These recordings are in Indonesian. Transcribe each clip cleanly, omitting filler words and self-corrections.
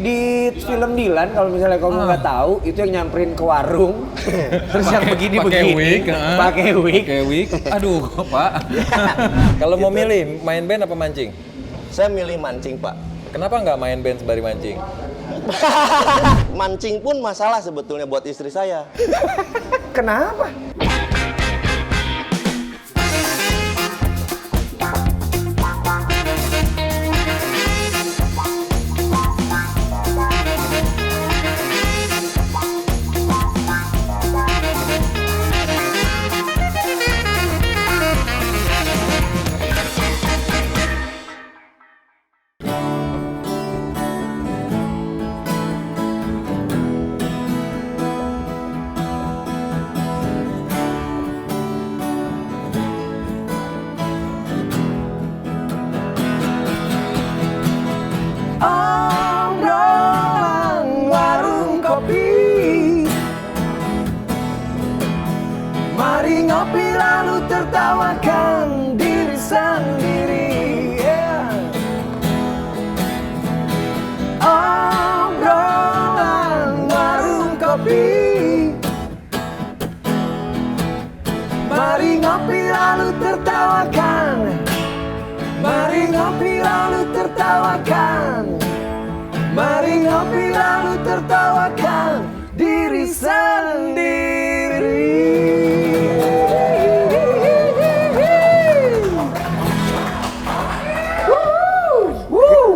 di film Dilan kalau misalnya kamu nggak tahu itu yang nyamperin ke warung terus yang begini-begini pakai wig. Aduh, Pak. Kalau mau milih main band apa mancing? Saya milih mancing, Pak. Kenapa nggak main band sembari mancing? Mancing pun masalah sebetulnya buat istri saya. Kenapa? Ngopi lalu tertawakan diri sendiri, obrolan warung kopi. Mari ngopi lalu tertawakan, mari ngopi lalu tertawakan, mari ngopi lalu tertawakan diri sendiri.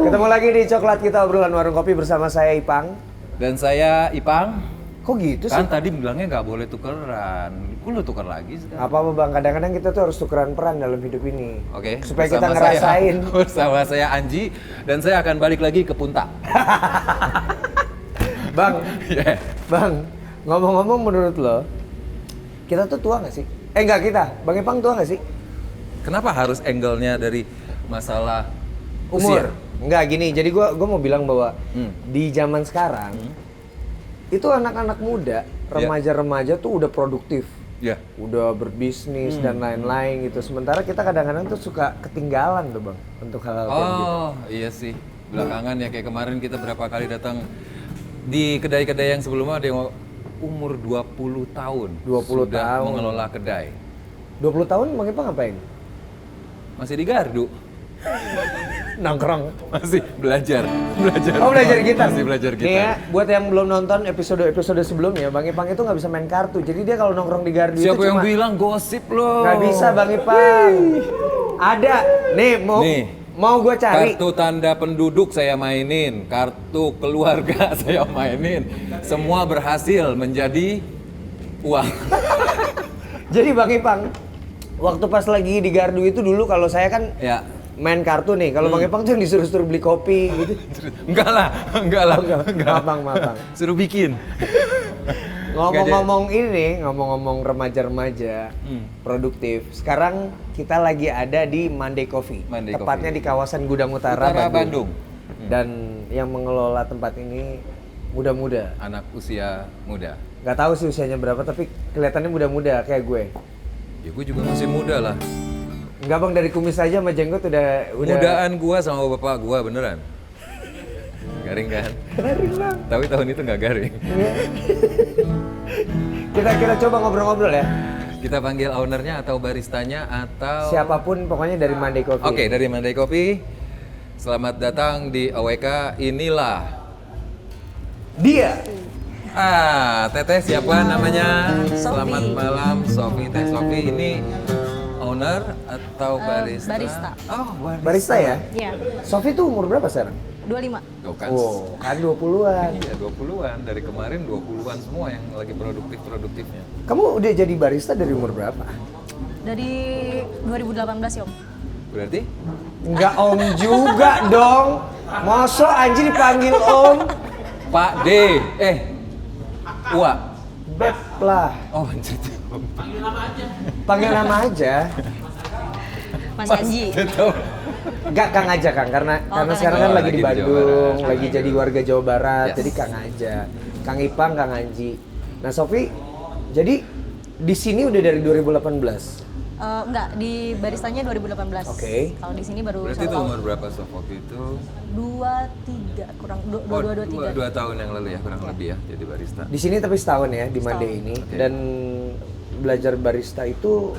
Ketemu lagi di Coklat Kita, obrolan warung kopi bersama saya Ipang. Dan saya Ipang. Kok gitu sih? Kan tadi bilangnya nggak boleh tukeran. Kok lu tuker lagi sekarang? Apa bang, kadang-kadang kita tuh harus tukeran peran dalam hidup ini. Oke. Supaya kita ngerasain. Bersama saya Anji, dan saya akan balik lagi ke Punta. Bang, Yeah. Bang, ngomong-ngomong menurut lo, kita tuh tua nggak sih? Enggak kita, Bang Ipang tua nggak sih? Kenapa harus angle-nya dari masalah Umur? usia? Enggak gini, jadi gua mau bilang bahwa di zaman sekarang itu anak-anak muda, remaja-remaja tuh udah produktif, udah berbisnis dan lain-lain gitu. Sementara kita kadang-kadang tuh suka ketinggalan tuh bang untuk hal-hal kayak gitu. Oh iya sih, belakangan ya kayak kemarin kita berapa kali datang di kedai-kedai yang sebelumnya ada yang umur 20 tahun 20 sudah tahun mengelola kedai. 20 tahun Bang Ipang ngapain? Masih di gardu. Nongkrong. Masih belajar. Oh belajar gitar? Masih belajar gitar. Nih ya, buat yang belum nonton episode sebelumnya, Bang Ipang itu nggak bisa main kartu. Jadi dia kalau nongkrong di gardu Siapa itu yang cuma... bilang gosip loh? Nggak bisa Bang Ipang. Ada. Nih, mau gue cari. Kartu tanda penduduk saya mainin, kartu keluarga saya mainin. Semua berhasil menjadi uang. Jadi Bang Ipang, waktu pas lagi di gardu itu dulu kalau saya kan main kartu nih, kalau Bang Ipang tuh yang disuruh-suruh beli kopi gitu. Enggak lah. Maaf Bang. Suruh bikin. Ngomong-ngomong remaja-remaja produktif. Sekarang kita lagi ada di Monday Coffee. Tepatnya di kawasan Gudang Utara Bandung. Dan yang mengelola tempat ini muda-muda. Anak usia muda. Gak tahu sih usianya berapa, tapi kelihatannya muda-muda kayak gue. Ya gue juga masih muda lah. Enggak bang, dari kumis aja sama jenggot udah... Mudaan gua sama bapak gua beneran. Garing kan? Garing bang. Tapi tahun itu nggak garing. Kita coba ngobrol-ngobrol ya. Kita panggil ownernya atau baristanya atau... siapapun pokoknya dari Monday Coffee. Oke, dari Monday Coffee. Selamat datang di AWK, inilah... dia. Teteh siapa namanya? Selamat malam, Sofi. Teh Sofi ini owner atau barista? Barista. Oh, Barista ya? Iya. Sofi tuh umur berapa sekarang? 25. Tuh kan. Oh, kan 20-an. Iya, 20-an. Dari kemarin 20-an semua yang lagi produktifnya. Kamu udah jadi barista dari umur berapa? Dari 2018 ya Om. Berarti? Enggak om juga dong. Masa Anji dipanggil om? Pak D. Ua. Beb lah. Oh, anjir. Panggil nama aja. Mas Anji. Enggak Kang aja Kang, karena sekarang kan lagi di Bandung, lagi jadi warga Jawa Barat, jadi Kang aja. Kang Ipang, Kang Anji. Nah Sofi, jadi di sini udah dari 2018. Enggak, di baristanya 2018. Oke. Kalau di sini baru Berarti 1 itu tahun. umur berapa Sof waktu itu? 23, kurang 22, 23. 2 tahun yang lalu ya, kurang lebih ya, jadi barista. Di sini tapi setahun ya di Mande Setahun. ini. Oke. Dan belajar barista itu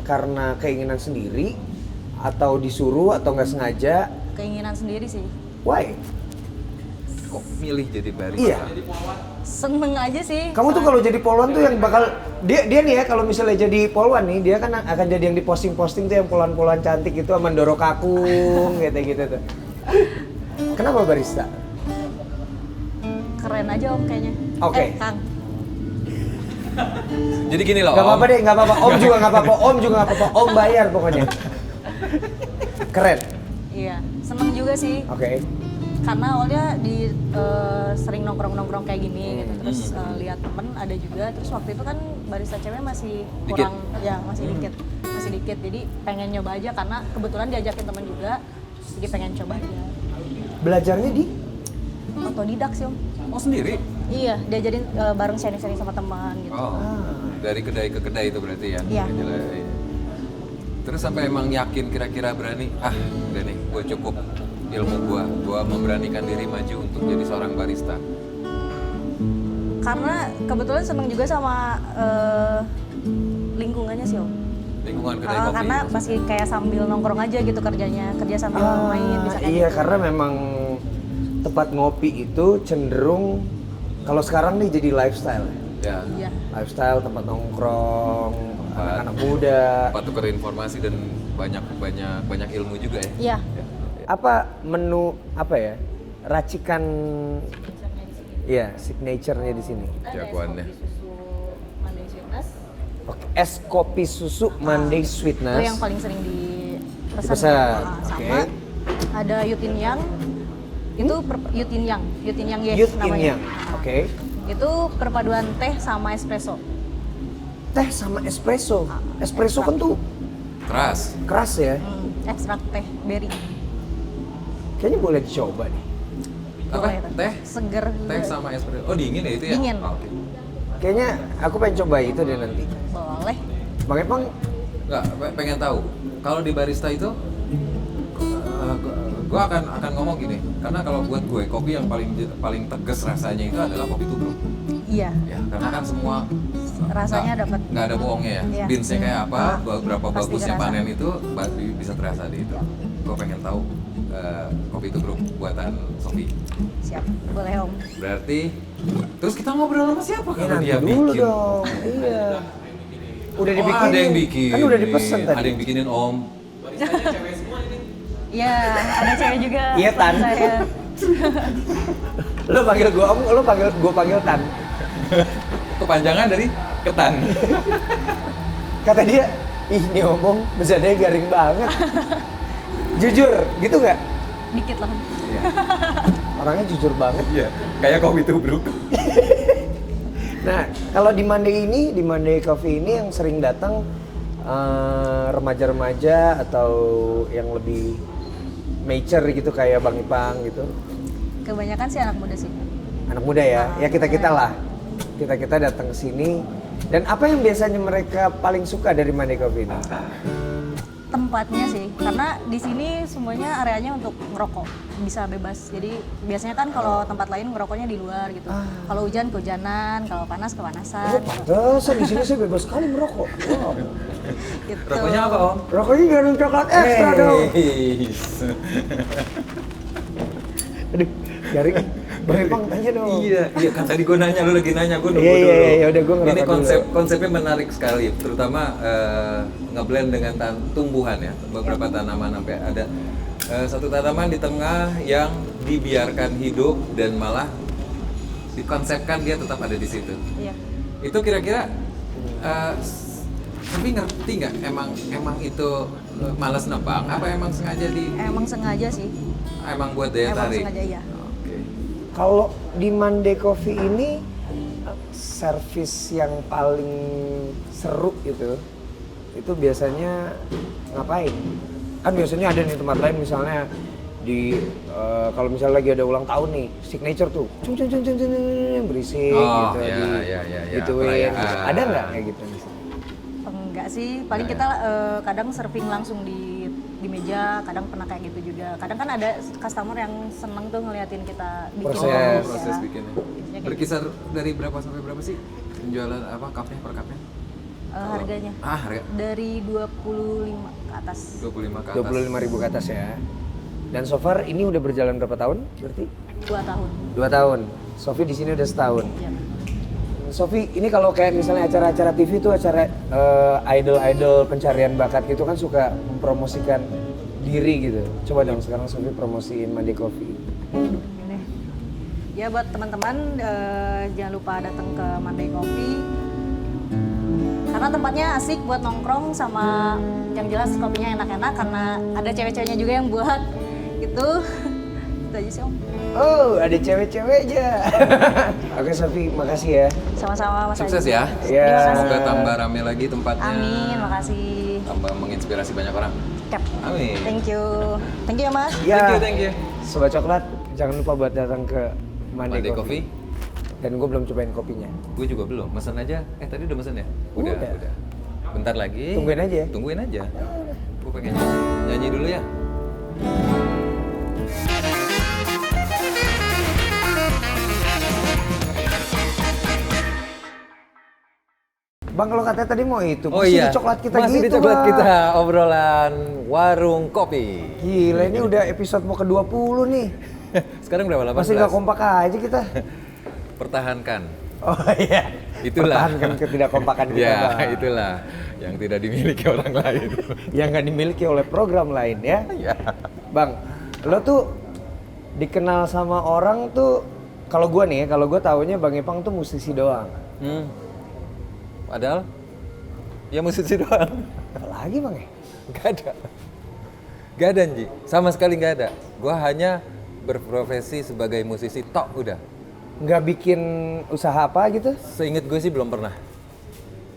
karena keinginan sendiri atau disuruh atau nggak sengaja? Keinginan sendiri sih. Why? Kok milih jadi barista? Iya. Seneng aja sih. Kamu tuh kalau jadi polwan tuh yang bakal dia nih ya kalau misalnya jadi polwan nih dia kan akan jadi yang diposting-posting tuh yang polwan-polwan cantik itu sama Doro Kakung gitu tuh. Kenapa barista? Keren aja Om kayaknya. Oke. Kang. Jadi gini loh, Gak Om. apa-apa deh, gak apa-apa. Om juga gak apa-apa. Om juga gak apa-apa. Om bayar pokoknya. Keren. Iya, seneng juga sih. Oke. Karena awalnya sering nongkrong-nongkrong kayak gini gitu. Terus lihat temen ada juga. Terus waktu itu kan barista cewek masih kurang, ya masih dikit. Jadi pengen nyoba aja karena kebetulan diajakin temen juga. Jadi pengen coba aja. Belajarnya di? Otodidak sih Om. Oh sendiri? Iya, diajarin bareng sharing-sharing sama teman gitu. Oh, dari kedai ke kedai itu berarti ya? Iya. Iya. Terus sampai emang yakin kira-kira berani, udah nih, gue cukup ilmu gue memberanikan diri maju untuk jadi seorang barista. Karena kebetulan seneng juga sama lingkungannya sih Om. Lingkungan kedai kopi. Karena masih kayak sambil nongkrong aja gitu kerjanya, kerja sambil main bisa kayak Iya, gitu. karena memang tempat ngopi itu cenderung kalau sekarang nih jadi lifestyle. Ya. Iya. Lifestyle, tempat nongkrong, anak-anak muda. Tempat tukar informasi dan banyak ilmu juga ya. Iya. Apa menu apa ya? Racikan iya, signature-nya di sini. Jagoannya. Oke, es kopi susu Monday Sweetness. Itu yang paling sering dipesan. Dipesan, Sama oke. ada Yutin Yang. Itu Yutin Yang yes Youth in namanya. Yang. Oke. Itu perpaduan teh sama espresso. Teh sama espresso. Espresso kan tuh Keras. keras ya. Ekstrak teh berry. Kayaknya boleh dicoba nih. Apa? Boleh tuh. Teh? Seger. Teh sama espresso. Oh dingin ya itu ya? Dingin. Oh, oke. Kayaknya aku pengen coba itu deh nanti. Boleh. Bang Epang, Nggak, pengen tahu. Kalau di barista itu, gue akan ngomong gini. Karena kalau buat gue kopi yang paling tegas rasanya itu adalah kopi tubruk. Iya. Ya, karena kan semua Rasanya dapat. nggak ada bohongnya ya. Iya. Beansnya kayak apa, berapa Pasti bagusnya kerasa. panen itu bisa terasa di itu. Gue pengen tahu kopi tubruk buatan Sofi. Siap. Boleh Om. Berarti, terus kita ngobrol sama siapa ya kalau nanti dia dulu bikin? dong. Iya. Udah Oh, dibikinin. ada yang bikin. Kan udah dipesan tadi. Ada yang bikinin Om. Iya, ada cewek juga. Iya, Tan. Saya. Lo panggil gua Om, lo panggil gua panggil Tan. Kepanjangan dari ketan. Kata dia, ih ini omong bercandanya garing banget. Jujur, gitu nggak? Dikit lah. Orangnya jujur banget. Iya, kayak kopi tubruk. Nah, kalau di Monday Coffee ini yang sering datang remaja-remaja atau yang lebih mature gitu kayak Bang Ipang gitu. Kebanyakan sih anak muda sih. Anak muda ya, ya kita lah. Kita datang ke sini. Dan apa yang biasanya mereka paling suka dari Monday Coffee ini? Tempatnya sih, karena di sini semuanya areanya untuk ngerokok, bisa bebas. Jadi biasanya kan kalau tempat lain ngerokoknya di luar gitu. Kalau hujan kehujanan, kalau panas kepanasan. Oh, pantesan di sini saya bebas sekali merokok. Wow. Gitu. Rokoknya apa Om? Rokoknya garam coklat ekstra dong. Aduh, garing. Bang Ipang tanya dong. Iya, kan tadi gue nanya, lu lagi nanya, gue nunggu Iya, dulu. iya, udah gue ngerokok Ini dulu. konsepnya menarik sekali, terutama ngeblend dengan tumbuhan ya, beberapa tanaman sampai ada satu tanaman di tengah yang dibiarkan hidup dan malah dikonsepkan dia tetap ada di situ. Iya. Itu kira-kira, tapi ngerti nggak? Emang itu malas nebang? Apa emang sengaja Emang sengaja sih. Emang buat daya Emang tarik? sengaja iya. Oke. Kalau di Monday Coffee ini servis yang paling seru gitu, itu biasanya ngapain? Kan biasanya ada nih tempat lain misalnya di kalau misalnya lagi ada ulang tahun nih, signature tuh, cung berisik Oh, gitu, ya, di, ya, gituin. perayaan. Ada nggak kayak gitu di sini? Enggak Enggak sih, paling kita kadang serving langsung di meja, kadang pernah kayak gitu juga. Kadang kan ada customer yang seneng tuh ngeliatin kita bikin proses bikinnya. Berkisar dari berapa sampai berapa sih penjualan cupnya per cupnya? Harganya? Harga? Dari 25 ke atas. 25 ke atas. 25.000 ke atas ya. Dan so far ini udah berjalan berapa tahun berarti? 2 tahun. 2 tahun. Sofi di sini udah setahun. Ya. Sofi, ini kalau kayak misalnya acara-acara TV tuh acara idol-idol pencarian bakat gitu kan suka mempromosikan diri gitu. Coba dong sekarang Sofi promosiin Monday Coffee. Gini. Ya buat teman-teman jangan lupa datang ke Monday Coffee. Karena tempatnya asik buat nongkrong sama yang jelas kopinya enak-enak karena ada cewek-ceweknya juga yang buat gitu. Itu aja sih Om. Oh, ada cewek-ceweknya. Oke Sofi, makasih ya. Sama-sama Mas Sukses Haji. ya. Iya. Semoga tambah rame lagi tempatnya. Amin, makasih. Tambah menginspirasi banyak orang. Cap. Amin. Thank you ya Mas. Ya. Thank you. Sobat Coklat, jangan lupa buat datang ke Monday Monday Coffee. Coffee. Dan gue belum cobain kopinya. Gue juga belum. Mesen aja. Tadi udah mesen ya? Udah. Bentar lagi. Tungguin aja ya? Tungguin aja. Gue pengen nyanyi dulu ya. Bang, kalau katanya tadi mau itu, Oh masih iya. di coklat kita Masih gitu, di coklat Bang. kita. Obrolan warung kopi. Gila, ini udah episode mau ke-20 nih. Sekarang berapa? 18? Masih nggak kompak aja kita. Pertahankan. Oh iya. Itulah. Pertahankan ketidakkompakan kita, Ya, Bang. itulah yang tidak dimiliki orang lain. Yang nggak dimiliki oleh program lain ya. Ya. Bang, lo tuh dikenal sama orang tuh, kalau gue nih, kalau gue taunya Bang Ipang tuh musisi doang. Padahal ya musisi doang. Apalagi Bang ya? Gak ada Nji, sama sekali gak ada. Gua hanya berprofesi sebagai musisi tok udah. Nggak bikin usaha apa gitu? Seinget gue sih belum pernah.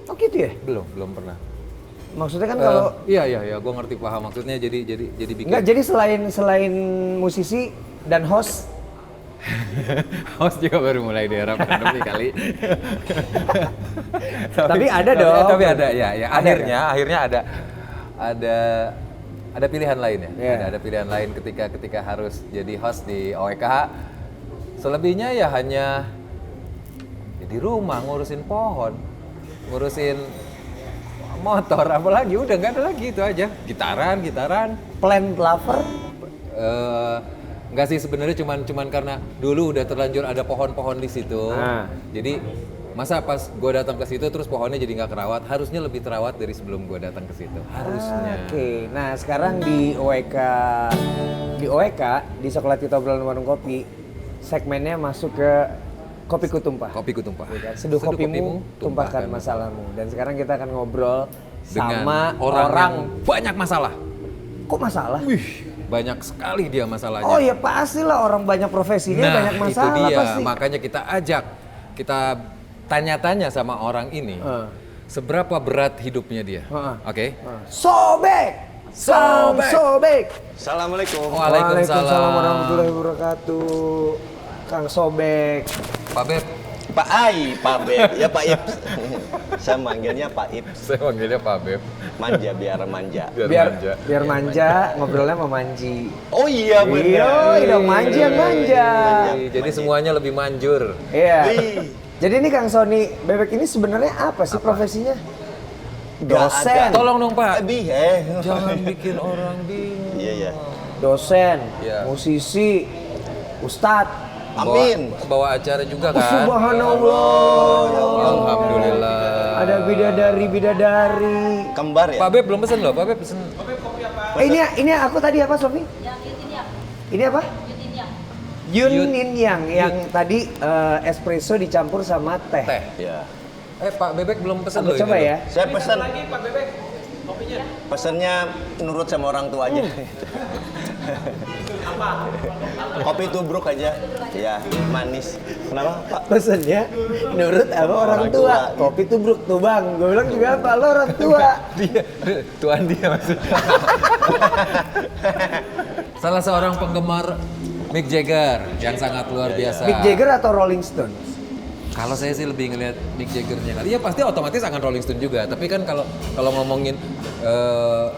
Oh gitu ya? Belum pernah. Maksudnya kan kalau Iya, gue ngerti paham maksudnya jadi bikin. nggak, jadi selain musisi dan host, Host juga baru mulai di era pandemi kali. Tapi ada dong. Tapi ada ya. Ada Akhirnya ada pilihan lain ya. Yeah. Ada pilihan lain ketika harus jadi host di OEK. Selebihnya ya hanya di rumah ngurusin pohon, ngurusin motor, apalagi udah nggak ada lagi, itu aja. Gitaran. plant lover. Enggak sih sebenarnya cuman karena dulu udah terlanjur ada pohon-pohon di situ. Nah. Jadi masa pas gue datang ke situ terus pohonnya jadi nggak kerawat, harusnya lebih terawat dari sebelum gue datang ke situ. Harusnya. Oke, nah sekarang di OEK di Sekolah Kita Obrolan Warung Kopi, segmennya masuk ke Kopiku Tumpah. Kopiku tumpah. Ya kan? Seduh kopimu, tumpahkan masalahmu. Dan sekarang kita akan ngobrol Dengan sama orang yang banyak masalah. Kok masalah? Wih, banyak sekali dia masalahnya. Oh ya pastilah, orang banyak profesinya banyak masalah itu dia. pasti. Makanya kita tanya-tanya sama orang ini. Seberapa berat hidupnya dia. Oke. Sobek. Assalamualaikum. Waalaikumsalam warahmatullahi wabarakatuh. Kang Sobek. Pak Beb. Pak Ai, Pak Beb. Ya Pak Ips. Saya manggilnya Pak Ips. Saya manggilnya Pak Beb. Manja, biar manja. Biar manja, ngobrolnya sama Manji. Oh iya benar. Iya, Manji yang manja. Jadi semuanya lebih manjur. Iya. Wih. Jadi ini Kang Sony Bebek ini sebenarnya apa sih profesinya? Dosen. Tolong dong Pak. Jangan bikin orang bingung. Iya. Dosen, Iya. musisi, ustadz. Amin. Bawa acara juga kan? Subhanallah. Alhamdulillah. Ada bidadari. Kembar ya? Pak Beb belum pesen loh, Pak Beb pesen. Ini aku tadi apa Sofi? Ini apa? Yun Yang yang tadi espresso dicampur sama teh. Iya. Pak Bebek belum pesen Aku loh coba ini ya. Saya pesan. Lagi Pak Bebek. Kopinya. Pesennya nurut sama orang tua aja. Kopi tubruk aja. Ya, manis. Kenapa, Pak? Pesennya nurut sama orang tua. Kopi tubruk tuh Bang. Gue bilang juga apa? Lo orang tua. Dia, tuan dia maksudnya. Salah seorang penggemar Mick Jagger yang sangat luar biasa. Mick Jagger atau Rolling Stones? Kalau saya sih lebih ngelihat Mick Jagger-nya kali. Ya pasti otomatis akan Rolling Stone juga. Tapi kan kalau ngomongin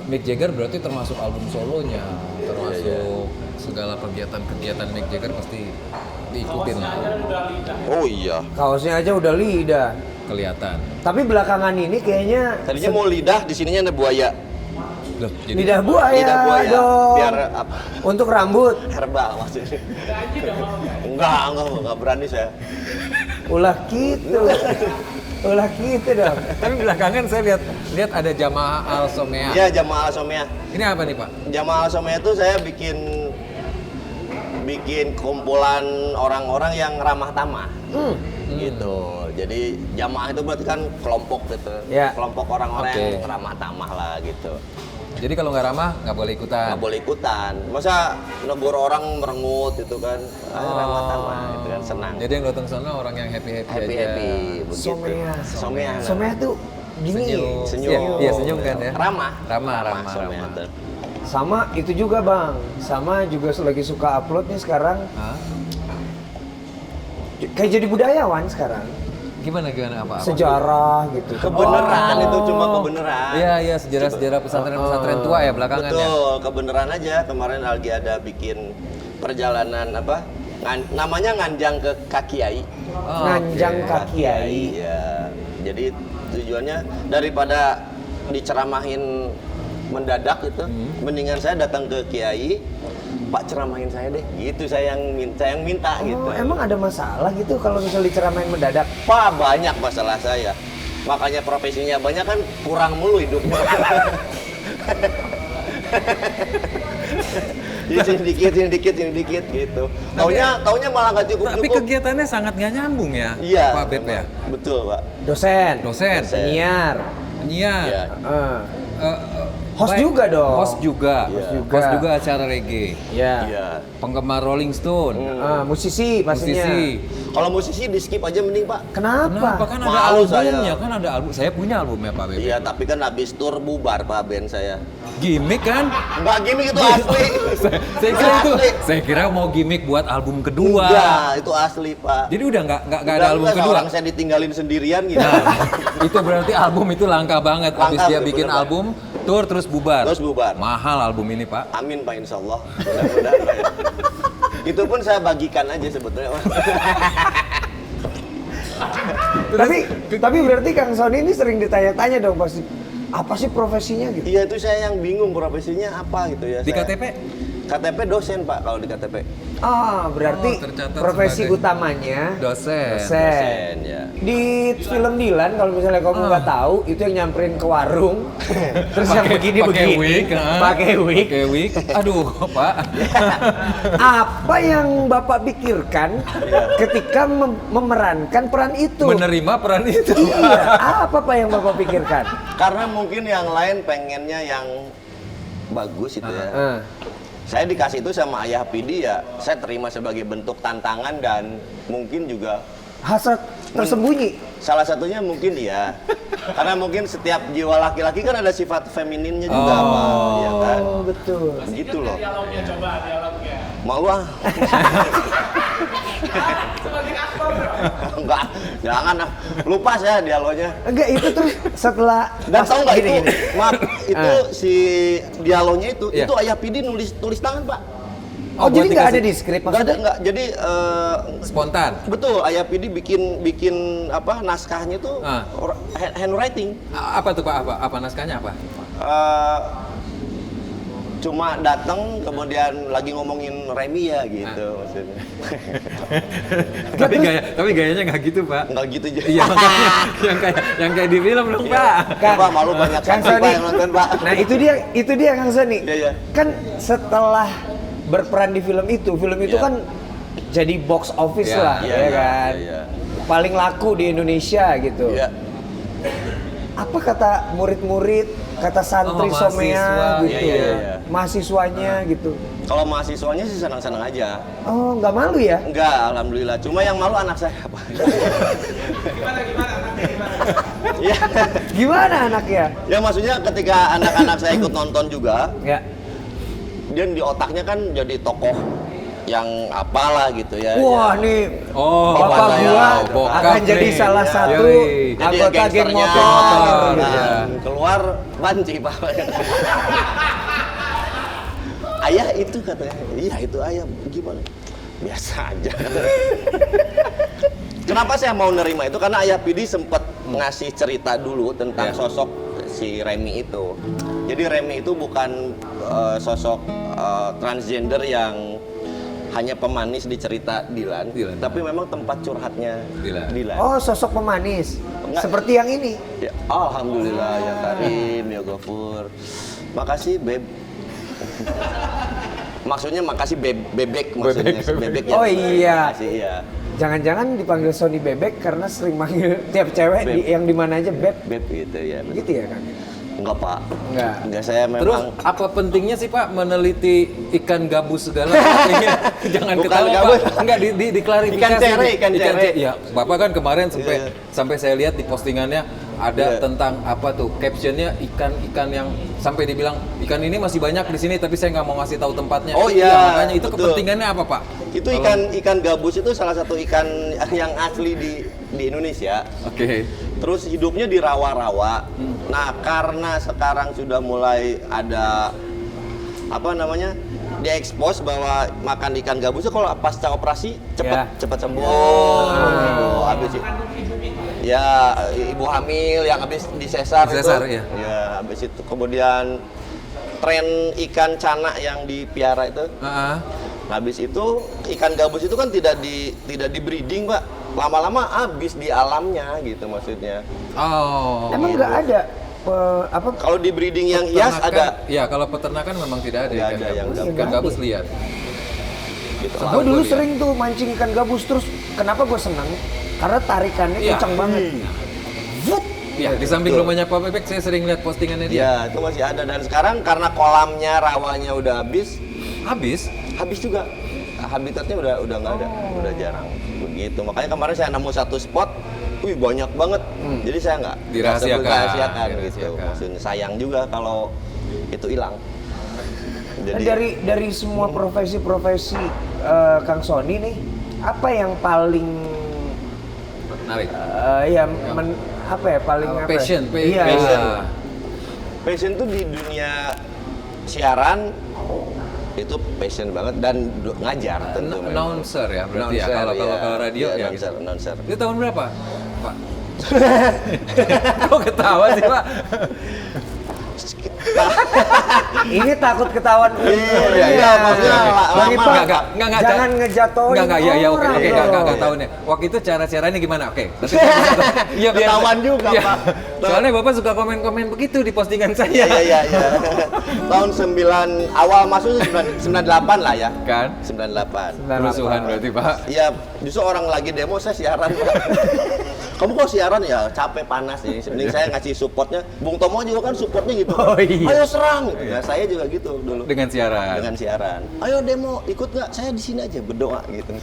Mick Jagger berarti termasuk album solonya, termasuk segala kegiatan Mick Jagger pasti diikutin lah. Oh iya. Kaosnya aja udah lidah. Kelihatan. Tapi belakangan ini kayaknya Tadinya mau lidah, di sininya ada buaya. Loh, jadi lidah buaya, Lidah buaya. dong. Biar apa? Untuk rambut. Herbal maksudnya. Enggak berani saya. Ulah gitu. Ulah gitu dong. tapi belakangan saya lihat ada Jamaah Al-Somea. Iya, Jamaah Al-Somea. Ini apa nih, Pak? Jamaah Al-Somea itu saya bikin kumpulan orang-orang yang ramah tamah. Gitu. Jadi jamaah itu berarti kan kelompok gitu. Ya. Kelompok orang-orang Oke. yang ramah tamah lah gitu. Jadi kalau nggak ramah nggak boleh ikutan. Nggak boleh ikutan. Masa negur orang merengut itu kan. Ramah tamah itu kan senang. Jadi yang datang sana orang yang happy aja. Happy begitu. Somea. Somea. Somea tuh gini. Senyum. Iya, senyum kan ya. Ramah. Ramah. Somea tuh. Sama itu juga Bang. Sama juga lagi suka upload nih sekarang. Hah? Kayak jadi budayawan sekarang. Gimana apa? Sejarah gitu. Kebenaran itu cuma kebenaran. Iya, sejarah pesantren tua ya belakangan ya. Betul, kebenaran aja. Kemarin lagi ada bikin perjalanan apa? Namanya nganjang ke Kakiai. Nanjang Kakiai. Ya. Jadi tujuannya daripada diceramahin mendadak itu, mendingan saya datang ke Kiai, Pak ceramahin saya deh. Gitu saya yang minta gitu. Emang ada masalah gitu kalau misalnya diceramain mendadak? Pak banyak masalah saya. Makanya profesinya banyak kan kurang mulu hidupnya. Jadi sini dikit gitu. Taunya malah nggak cukup. Tapi kegiatannya sangat nggak nyambung ya, Iya, Pak Beb ya. Betul, Pak. Dosen. Iya. Penyiar. Host baik. juga dong. Host juga. Iya. Host juga acara reggae. Ya. Iya. Penggemar Rolling Stone. Musisi pastinya. Musisi. Kalau musisi di skip aja mending, Pak. Kenapa? Kenapa? Kan ada Malu albumnya, saya. kan ada album. Saya punya albumnya Pak Beb. Iya, tapi kan habis tur bubar Pak band saya. Gimik kan? Enggak gimmick itu asli. Saya kira mau gimmick buat album kedua. Enggak, itu asli, Pak. Jadi udah nggak ada album Enggak, kedua. Orang saya ditinggalin sendirian gitu. Nah, itu berarti album itu langka banget. Habis Langka, dia bener, bikin Pak. album, tour terus bubar. Terus bubar. Mahal album ini, Pak. Amin Pak, insya Allah. Mudah-mudahan Pak ya. Itu pun saya bagikan aja sebetulnya. Tapi berarti Kang Sony ini sering ditanya-tanya dong pasti. Apa sih profesinya gitu? Iya itu saya yang bingung profesinya apa gitu ya. Di saya. KTP? KTP dosen Pak kalau di KTP. Berarti tercatat profesi sebagai utamanya dosen. Dosen ya. Di film Dilan kalau misalnya kamu nggak tahu itu yang nyamperin ke warung terus yang begini Pakai wig, pakai wig. Pakai wig. Aduh, Pak. Apa yang Bapak pikirkan ketika memerankan peran itu? Menerima peran itu. Iya, apa Pak yang Bapak pikirkan? Karena mungkin yang lain pengennya yang bagus itu ya. Saya dikasih itu sama Ayah Pidi ya, saya terima sebagai bentuk tantangan dan mungkin juga Hasrat tersembunyi. salah satunya mungkin iya. Karena mungkin setiap jiwa laki-laki kan ada sifat femininnya juga, Pak. Ya kan? Oh, betul. Begitu loh. Dialognya coba, dialognya. Malu ah. Seperti aktor, bro. Enggak, jangan ah. Lupa saya dialognya. Enggak, itu tuh setelah Dan tahu nggak itu, gini. maaf, itu si dialognya itu Iya. Ayah Pidi tulis tangan, Pak. Oh, buat jadi nggak ada dikasih- di skrip Nggak ada, maksudnya? nggak. Jadi Spontan. betul, Ayah Pidi bikin apa naskahnya tuh handwriting. Apa tuh, Pak? Apa naskahnya apa? Cuma datang kemudian lagi ngomongin Remi ya gitu maksudnya. tapi gayanya nggak gitu, Pak. Enggak gitu aja. Iya, makanya yang kayak di film dong, Pak. Pak, malu banyak Kang saksi Pak Sony. yang nonton, Pak. Nah, itu dia Kang Sony. Iya, iya. Kan setelah berperan di film itu Iya. kan jadi box office Iya, lah, iya, ya iya, kan. iya. Paling laku di Indonesia gitu. Iya. Apa kata murid-murid, kata santri mahasiswa. Somea gitu, Iya, iya, iya. mahasiswanya gitu. Kalau mahasiswanya sih senang-senang aja. Oh, nggak malu ya? Enggak, alhamdulillah. Cuma yang malu anak saya, Pak. Gimana anaknya, gimana? Iya. Gimana anaknya? Ya maksudnya ketika anak-anak saya ikut nonton juga, Ya. dia di otaknya kan jadi tokoh yang apalah gitu ya. Wah, ya. nih Oh, bapak bapak saya, gua bokap akan jadi nih. salah Ya. satu Yoi. Jadi anggota geng gangsternya, motor. nah, Iya. keluar banci pak. Ayah itu katanya, iya itu ayah, gimana? Biasa aja. Kenapa saya mau nerima itu? Karena ayah Pidi sempat ngasih cerita dulu tentang sosok si Remy itu. Jadi Remy itu bukan sosok transgender yang hanya pemanis di cerita Dilan. Tapi memang tempat curhatnya Dilan. Oh, sosok pemanis. Enggak. Seperti yang ini. Ya, alhamdulillah ya Karim, ya Gofur. Makasih Beb. Maksudnya makasih bebek maksudnya bebek ya. Oh iya. Makasih iya. Jangan-jangan dipanggil Sony Bebek karena sering manggil tiap cewek yang di mana aja Beb. Beb gitu ya. Gitu ya, Kang? Enggak Pak. Enggak. Saya memang. Terus apa pentingnya sih Pak meneliti ikan gabus segala? Jangan Bukan ketawa gabus. Pak. Enggak diklarifikasi. Ikan cere. Ya, Bapak kan kemarin Iya. sampai saya lihat di postingannya ada tentang apa tuh captionnya ikan yang sampai dibilang ikan ini masih banyak di sini tapi saya nggak mau ngasih tahu tempatnya. Oh iya, makanya itu betul. kepentingannya apa Pak? Itu ikan gabus itu salah satu ikan yang asli di Indonesia. Oke. Terus hidupnya di rawa-rawa. Nah, karena sekarang sudah mulai ada apa namanya? Diekspos bahwa makan ikan gabus itu kalau pasca operasi cepat sembuh. Gitu. Habis itu ya ibu hamil yang habis disesar itu. Iya. Ya, habis itu kemudian tren ikan cana yang dipiara itu. Habis itu ikan gabus itu kan tidak di breeding, Pak. Lama-lama habis di alamnya gitu maksudnya. Oh. Emang nggak ada apa? Kalau di breeding yang hias ada. Ya, kalau peternakan memang tidak ada Nggak ikan ada yang gabus. gabus. Ikan gabus liar. Gitu. Gue dulu sering tuh mancing ikan gabus, terus kenapa gue senang? Karena tarikannya kencang banget. Vut! Ya, di samping rumahnya Pak Bebek saya sering lihat postingannya dia. Ya, itu masih ada dan sekarang karena kolamnya rawanya udah habis juga. Habitatnya udah nggak ada, udah jarang begitu. Makanya kemarin saya nemu satu spot, wih banyak banget. Jadi saya nggak Dirahasiakan. gitu. Maksudnya sayang juga kalau itu hilang. Jadi dari semua profesi-profesi Kang Sony nih, apa yang paling menarik? Apa ya paling Passion. Iya. Passion tuh di dunia siaran itu passion banget dan ngajar tentu. Announcer ya berarti ya kalau radio ya. Announcer. Itu tahun berapa, Pak? Kok ketawa sih, Pak? Ini takut ketahuan umur. Iya, maksudnya Bagi lama. Pak, Enggak, jangan ngejatoin. Enggak, ya oke, orang enggak dong. tahu nih. Waktu itu cara-caranya gimana? Oke. Nanti saya bisa tahu. Iya, biar Ketahuan juga, Iya. Pak. Soalnya Bapak suka komen-komen begitu di postingan saya. Iya. Tahun 9 awal masuk itu 98 lah ya. Kan? 98. Kerusuhan berarti, Pak. Iya, justru orang lagi demo saya siaran, Pak. Kamu kok siaran ya? Capek panas nih. Mending saya ngasih supportnya. Bung Tomo juga kan supportnya gitu. Oh, iya. Ayo serang. Nah, saya juga gitu dulu. Dengan siaran. Dengan siaran. Ayo demo, ikut nggak? Saya di sini aja berdoa gitu.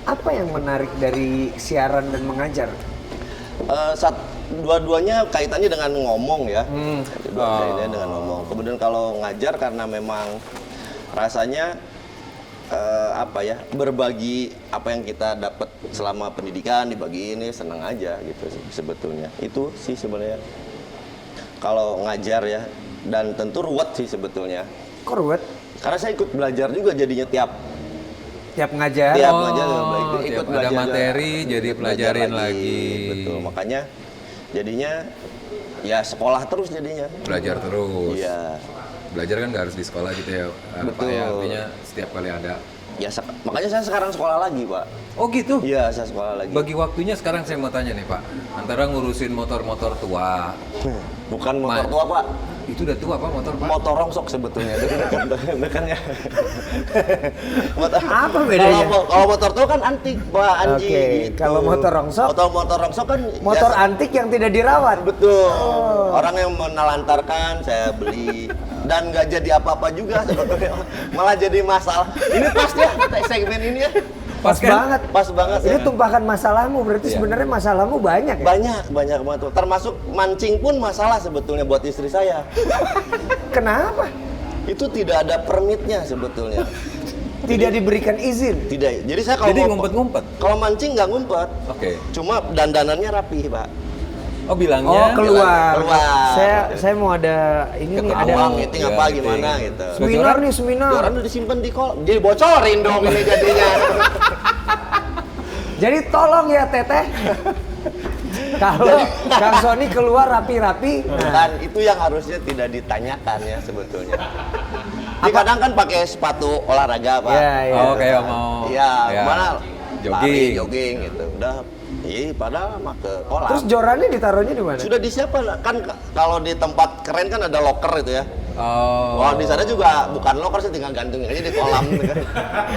Apa yang menarik dari siaran dan mengajar? Dua-duanya kaitannya dengan ngomong ya. Kaitannya dengan ngomong. Kemudian kalau ngajar karena memang rasanya berbagi apa yang kita dapat selama pendidikan dibagi ini senang aja gitu sebetulnya. Itu sih sebenarnya kalau ngajar ya, dan tentu ruwet sih sebetulnya. Kok ruwet? Karena saya ikut belajar juga jadinya tiap ngajar. ngajar tiap ada materi jadi belajar pelajarin lagi. Betul, makanya jadinya ya sekolah terus jadinya. Belajar terus. Iya. Belajar kan nggak harus di sekolah gitu ya, Pak ya, artinya setiap kali ada. Ya makanya saya sekarang sekolah lagi, Pak. Oh gitu? Iya, saya sekolah lagi. Bagi waktunya sekarang saya mau tanya nih Pak, antara ngurusin motor-motor tua, Bukan motor tua, Pak. itu udah tua Pak motor Pak? Motor rongsok sebetulnya. Dekat-dekatnya. Apa bedanya? Kalau motor tua kan antik, Pak, Anji. Oke, gitu. kalau motor rongsok? Motor rongsok kan Motor biasa. antik yang tidak dirawat. Betul. Orang yang menelantarkan saya beli dan nggak jadi apa-apa juga sebetulnya. Malah jadi masalah. Ini pas ya segmen ini ya. Pas banget. Pas banget. Ini ya. tumpahkan masalahmu, berarti sebenarnya masalahmu banyak ya? Banyak banget tuh. Termasuk mancing pun masalah sebetulnya buat istri saya. Kenapa? Itu tidak ada permitnya sebetulnya. Tidak diberikan izin. Tidak. Jadi saya kalau Jadi mau ngumpet-ngumpet. Kalau mancing nggak ngumpet. Oke. Cuma dandanannya rapi, Pak. Oh bilangnya. Oh, keluar. Keluar. Saya mau ada ini nih, ada Uang meeting Iya, apa meeting. gimana gitu. seminar nih, seminar. Orang udah disimpan di kol, jadi bocorin dong ini jadinya. Jadi tolong ya Teteh. Kalau Kang Sony keluar rapi-rapi, Kan itu yang harusnya tidak ditanyakan ya sebetulnya. Jadi kadang kan pakai sepatu olahraga, Pak. Iya, iya. Oh kayak mau. Iya, ya, mana jogging. lari, jogging gitu. Udah, padahal mah ke kolam. terus jorannya ditaruhnya di mana? Sudah disiapkan kan kalau di tempat keren kan ada locker itu ya. Oh. Wah, di sana juga bukan locker sih, tinggal gantungin aja di kolam gitu kan.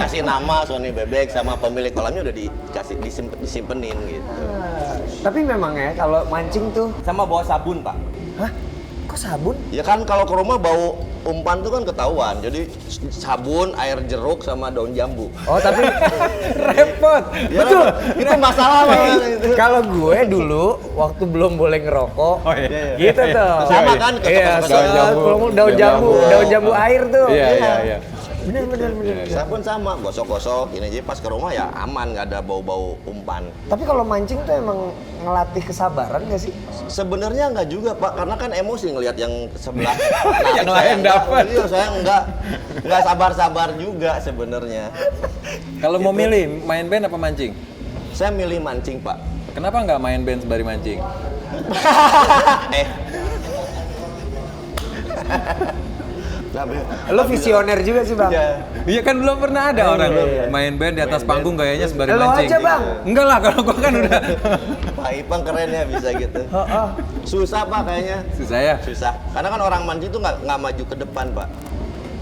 Kasih nama Sony Bebek sama pemilik kolamnya udah dikasih disimpenin gitu. Tapi memang ya kalau mancing tuh, Sama bawa sabun, Pak. hah? Kok sabun? Ya kan kalau ke rumah bau umpan tuh kan ketahuan. Jadi sabun, air jeruk sama daun jambu. Oh tapi repot. Ya, Betul. Itu masalah banget itu. Kalau gue dulu waktu belum boleh ngerokok, iya. gitu tuh. Sama kan, Iya, ketok-ketok daun jambu. daun Daun jambu, jambu. daun jambu air tuh. Iya iya iya. Bener. Sabun sama, gosok-gosok. Ini aja pas ke rumah ya aman, nggak ada bau-bau umpan. Tapi kalau mancing tuh emang ngelatih kesabaran gak sih? Sebenarnya nggak juga, Pak, karena kan emosi ngelihat yang sebelah. Yang Saya lain nggak- dapat. Iya, saya nggak sabar-sabar juga sebenarnya. Kalau mau milih main band apa mancing? Saya milih mancing, Pak. Kenapa nggak main band sembari mancing? Lo visioner juga sih bang. Ya. Iya kan belum pernah ada orang iya. main band di atas panggung gayanya sembari Lo mancing. aja, Bang. Enggak lah kalau gua kan udah. Pak Ipang keren ya bisa gitu. Susah, Pak, kayaknya. Susah ya? Susah. Karena kan orang mancing tuh nggak maju ke depan, Pak.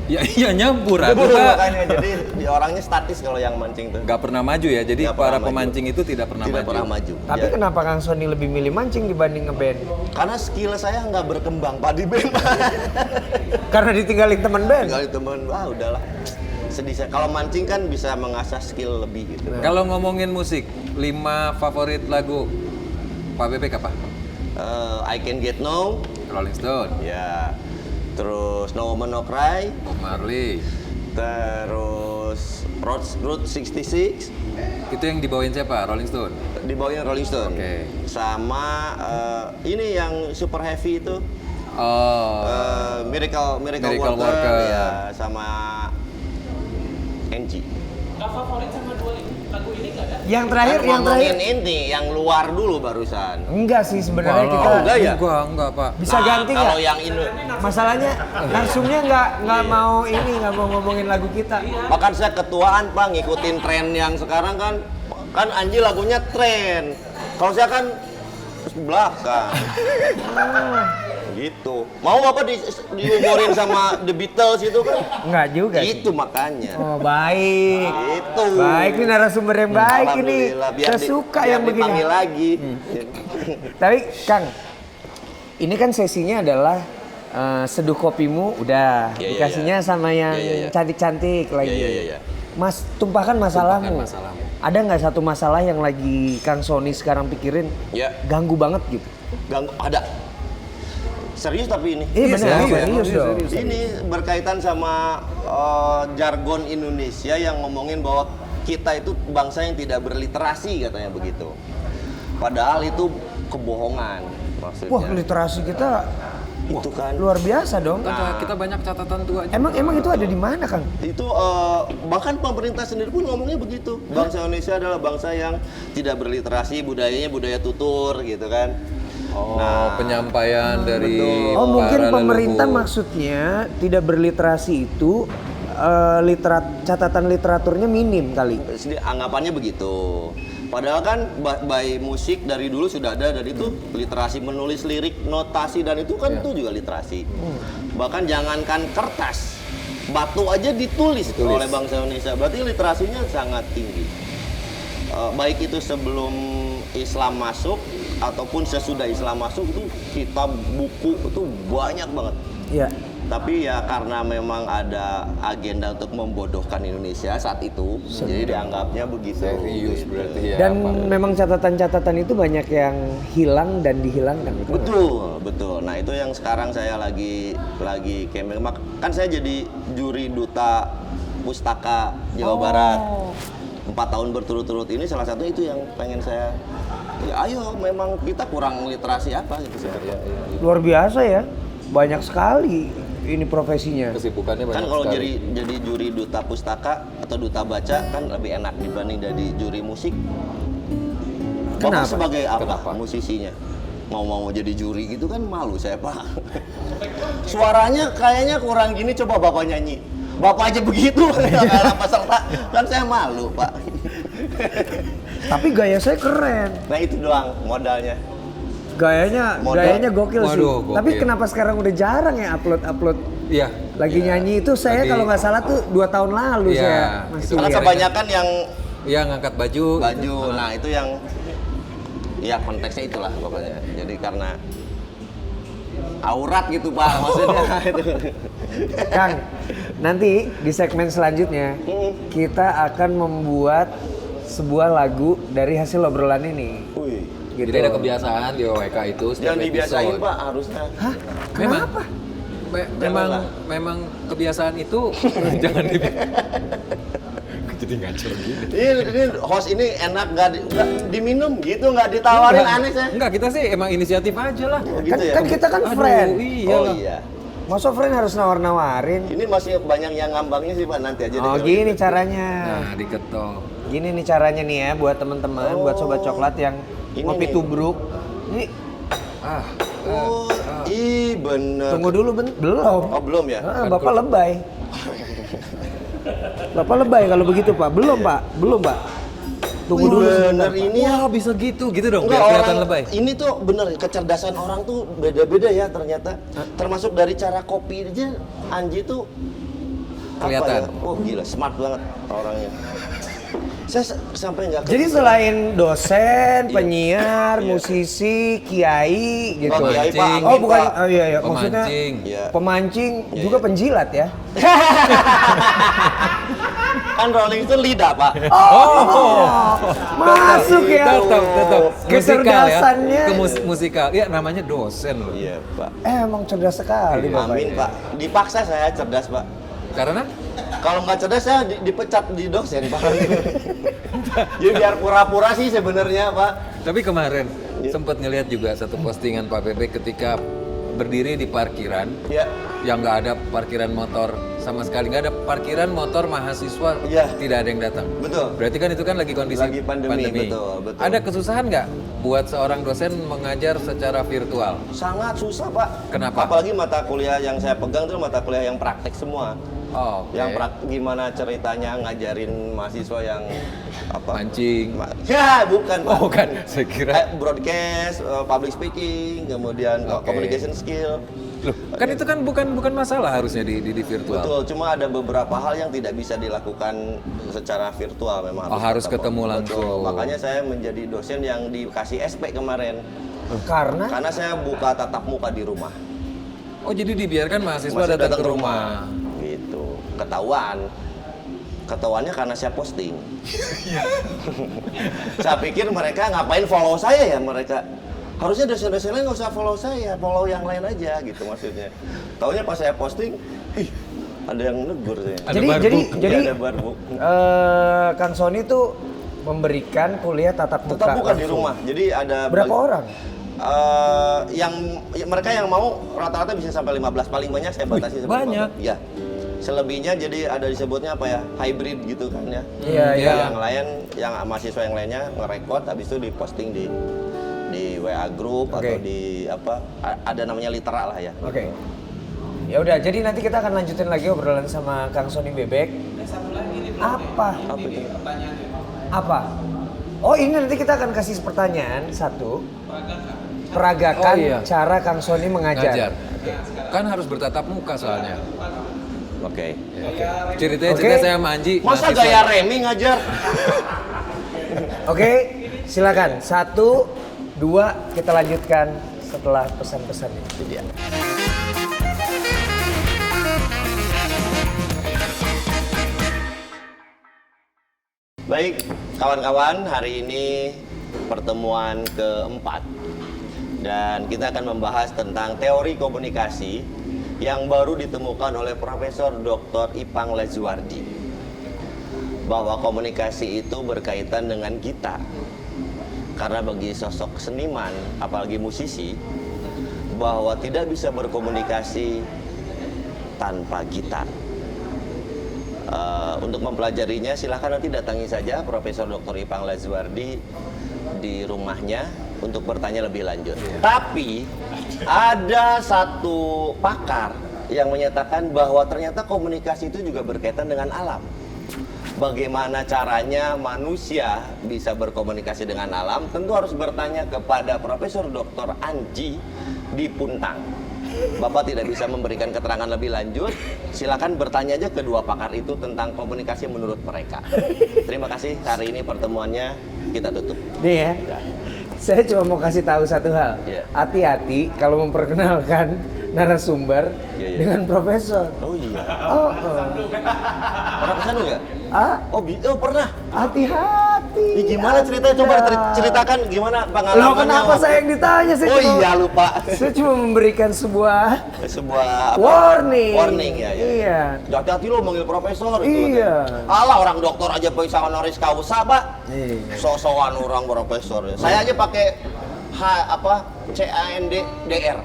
Ya iya nyampur aku Betul, Pak. makanya jadi orangnya statis kalau yang mancing tuh. Nggak pernah maju ya. Jadi Nggak para pernah maju. pemancing itu tidak pernah Tidak maju. pernah maju. Tapi Ya. kenapa Kang Sony lebih milih mancing dibanding ngeband? Karena skill saya nggak berkembang, Pak, di band. Karena ditinggalin temen band. Kali teman, udahlah. Sedih saya. Kalau mancing kan bisa mengasah skill lebih gitu. Kalau ngomongin musik, 5 favorit lagu Pak Bebek apa? I Can Get No, Rolling Stone, ya. Terus No Woman No Cry, Bob Marley. terus Route 66, Itu yang dibawain siapa? Rolling Stone. di bawahnya Rolling Stone. Oke. Sama ini yang super heavy itu, Oh. Miracle Miracle Worker, Worker. ya, sama NG. Nggak favorit sama dua lagu ini nggak ada? Yang terakhir, Kan ngomongin ini, yang luar dulu barusan. Enggak sih sebenarnya Walau. kita enggak ya? Enggak, Pak. bisa ganti Kalau nggak? yang ini, Masalahnya narsumnya nggak mau ini, nggak mau ngomongin lagu kita. bahkan saya ketuaan, Pak, ngikutin tren yang sekarang kan Anji lagunya tren. Kalau saya kan terus belakang. Gitu. Mau apa diumorin sama The Beatles itu kan? Enggak juga sih. Itu makanya. Oh baik. Itu. Baik, ini narasumber yang baik ini. Alhamdulillah, Saya suka biar yang begini. dipanggil lagi. Tapi Kang, ini kan sesinya adalah seduh kopimu udah Iya, iya, dikasihnya sama yang Iya, iya. cantik-cantik lagi. Iya. Mas, tumpahkan masalahmu. Tumpahkan masalahmu. Ada nggak satu masalah yang lagi Kang Sony sekarang pikirin Ya, ganggu banget gitu? ganggu ada. Serius tapi ini. Iya benar, serius, serius dong. serius. Ini berkaitan sama jargon Indonesia yang ngomongin bahwa kita itu bangsa yang tidak berliterasi, katanya begitu. Padahal itu kebohongan maksudnya. Wah, literasi kita itu kan luar biasa dong. Kan kita banyak catatan tua. Emang itu ada di mana, Kang? itu bahkan pemerintah sendiri pun ngomongnya begitu. Bangsa Indonesia adalah bangsa yang tidak berliterasi, budayanya budaya tutur gitu kan. Oh, Nah, penyampaian dari Oh, mungkin para pemerintah leluhur. maksudnya tidak berliterasi itu catatan literaturnya minim kali. anggapannya begitu. Padahal kan by musik dari dulu sudah ada, dan itu literasi menulis lirik, notasi, dan itu kan itu juga literasi. Bahkan jangankan kertas, batu aja ditulis oleh bangsa Indonesia. Berarti literasinya sangat tinggi. Baik itu sebelum Islam masuk ataupun sesudah Islam masuk, itu kitab, buku itu banyak banget. Iya. Tapi ya karena memang ada agenda untuk membodohkan Indonesia saat itu, jadi dianggapnya begitu. Serius gitu. berarti ya. Dan Pak. memang catatan-catatan itu banyak yang hilang dan dihilangkan. Betul. Nah itu yang sekarang saya lagi kan saya jadi juri duta Pustaka Jawa Barat. 4 tahun berturut-turut ini salah satu itu yang pengen saya, ya ayo memang kita kurang literasi apa gitu. Luar biasa ya, banyak sekali ini profesinya. Kesibukannya banyak Kan kalau sekali. jadi juri duta pustaka atau duta baca kan lebih enak dibanding jadi juri musik. Bapak Kenapa? sebagai apa? Kenapa? Musisinya mau jadi juri gitu kan malu saya Pak. Suaranya kayaknya kurang gini, coba Bapak nyanyi. Bapak aja begitu, kalau peserta kan saya malu Pak. Tapi gaya saya keren. Nah itu doang modalnya. Gayanya gokil sih. Waduh, gokil. Tapi kenapa sekarang udah jarang ya upload Iya. lagi nyanyi itu? Saya Tadi- kalau nggak salah tuh 2 tahun lalu Iya, saya itu masih Karena lihat. kebanyakan yang Iya, ngangkat baju. baju, nah itu yang ya konteksnya itulah pokoknya. Jadi karena aurat gitu Pak maksudnya. Kang, nanti di segmen selanjutnya kita akan membuat sebuah lagu dari hasil obrolan ini. Wih, Gitu. Jadi ada kebiasaan di OWK itu setiap jangan dibiasain episode. Pak harusnya. Hah? Memang. Kenapa? Janganlah. Memang kebiasaan itu jangan jadi ngacur gini. Ini host ini enak nggak diminum gitu, nggak ditawarin, aneh saya. Enggak, kita sih emang inisiatif aja lah. Oh, Kan, gitu ya. kan kita kan Aduh, friend. iya Oh lah. iya. Masa friend harus nawar-nawarin? Ini masih banyak yang ngambangnya sih Pak, nanti aja deh. Oh kalau gini gitu. caranya. Nah, diketok. Gini nih caranya nih ya buat teman-teman, buat sobat coklat yang Ini ngopi nih. tubruk. Ini Oh, bener. tunggu dulu belum. Oh belum ya? Bapak lebay. Bapak lebay kalau begitu Pak. Belum Pak, belum Pak. Tunggu dulu Bener sebentar, Pak. ini ya. Wah, bisa gitu dong, Enggak, biar kelihatan orang- lebay. Ini tuh bener, kecerdasan orang tuh beda-beda ya ternyata. Termasuk dari cara kopi aja, Anji tuh apa Kelihatan. ya? Oh gila, smart banget orangnya. Saya sampai nggak. Jadi selain dosen, Iya. penyiar, Iya. musisi, kiai gitu. Oh, kiai, Pak. Pemancing. Oh bukan, Pak. oh iya iya, maksudnya Pemancing. Iya. pemancing Iya, juga iya. penjilat ya. Kan Rolling itu lidah Pak. Masuk ya. Tetap. Musikal ya. Kecerdasannya. Ke musikal. Iya, namanya dosen loh. Iya Pak. Emang cerdas sekali Bapak. Amin Pak. Dipaksa saya cerdas Pak. Karena Kalau nggak cerdas saya dipecat di dosen Pak. Jadi biar pura-pura sih sebenarnya Pak. tapi kemarin Iya. sempat ngelihat juga satu postingan Pak Bebek ketika berdiri di parkiran Ya. yang nggak ada parkiran motor sama sekali, nggak ada parkiran motor mahasiswa, Iya. tidak ada yang datang. Betul. Berarti kan itu kan lagi kondisi Lagi pandemi, betul. Ada kesusahan nggak buat seorang dosen mengajar secara virtual? Sangat susah Pak. Kenapa? Apalagi mata kuliah yang saya pegang itu mata kuliah yang praktek semua. Oh, oke. Yang gimana ceritanya ngajarin mahasiswa yang apa? Mancing. Ya, bukan Pak. Oh, bukan. Saya kira. Broadcast, public speaking, kemudian Oke. communication skill. Loh, kan itu kan bukan masalah harusnya di virtual. Betul, cuma ada beberapa hal yang tidak bisa dilakukan secara virtual memang. Oh, harus tatap ketemu muka. langsung. Betul. Makanya saya menjadi dosen yang dikasih SP kemarin. Karena saya buka tatap muka di rumah. Oh, jadi dibiarkan mahasiswa Masih datang ke rumah. Gitu. Ketahuannya karena saya posting. Saya pikir mereka ngapain follow saya ya mereka. Harusnya dosen-dosen lain nggak usah follow saya, follow yang lain aja gitu maksudnya. Taunya pas saya posting, ih ada yang negur saya. Ada Jadi barbuk. jadi Iya, ada barbuk. Kang Sony tuh memberikan kuliah tatap muka. Tetap bukan di langsung. rumah. Jadi ada Berapa orang? Mereka yang mau rata-rata bisa sampai 15, paling banyak saya batasi sampai banyak. 15. Ya. Selebihnya jadi ada disebutnya apa ya? Hybrid gitu kan ya. Iya, iya. Yang lain, yang mahasiswa yang lainnya nge-record habis itu diposting di WA group Oke. atau di apa? Ada namanya litera lah ya. Oke. Ya udah, jadi nanti kita akan lanjutin lagi obrolan sama Kang Sony Bebek. Satu lagi nih, Apa? Apa itu? pertanyaannya. Apa? Oh, ini nanti kita akan kasih pertanyaan satu. Peragakan Oh, iya. cara Kang Sony mengajar. Ngajar. Kan harus bertatap muka soalnya. Oke. Ceritanya Oke. cerita saya sama Anji. Masa mahasiswa. gaya Remi ngajar? Oke, silakan. 1, 2, kita lanjutkan setelah pesan-pesan ini. Itu dia. Baik, kawan-kawan, hari ini pertemuan keempat dan kita akan membahas tentang teori komunikasi yang baru ditemukan oleh Profesor Dr. Ipang Lazuardi. bahwa komunikasi itu berkaitan dengan kita. Karena bagi sosok seniman, apalagi musisi, bahwa tidak bisa berkomunikasi tanpa gitar. Untuk mempelajarinya silahkan nanti datangi saja Profesor Dr. Ipang Lazuardi di rumahnya untuk bertanya lebih lanjut. Tapi ada satu pakar yang menyatakan bahwa ternyata komunikasi itu juga berkaitan dengan alam. Bagaimana caranya manusia bisa berkomunikasi dengan alam? Tentu harus bertanya kepada Profesor Dr. Anji di Puntang. Bapak tidak bisa memberikan keterangan lebih lanjut. Silakan bertanya aja kedua pakar itu tentang komunikasi menurut mereka. Terima kasih, hari ini pertemuannya kita tutup. Nih ya, saya cuma mau kasih tahu satu hal. Iya. Hati-hati kalau memperkenalkan narasumber Iya. dengan profesor. Oh iya. Oh, Pernah kesana nggak? Oh pernah. hati-hati. Ih, gimana ceritanya? Coba ceritakan gimana pengalamannya. Loh, kenapa saya yang ditanya? Oh iya, lupa. Saya cuma memberikan sebuah Sebuah warning. Warning ya. Iya. Hati-hati lo manggil profesor itu. Iya. Katanya. Alah, orang dokter aja bisa honoris causa, Pak. Iya. So-soan orang profesor. Saya aja pakai CAND-DR.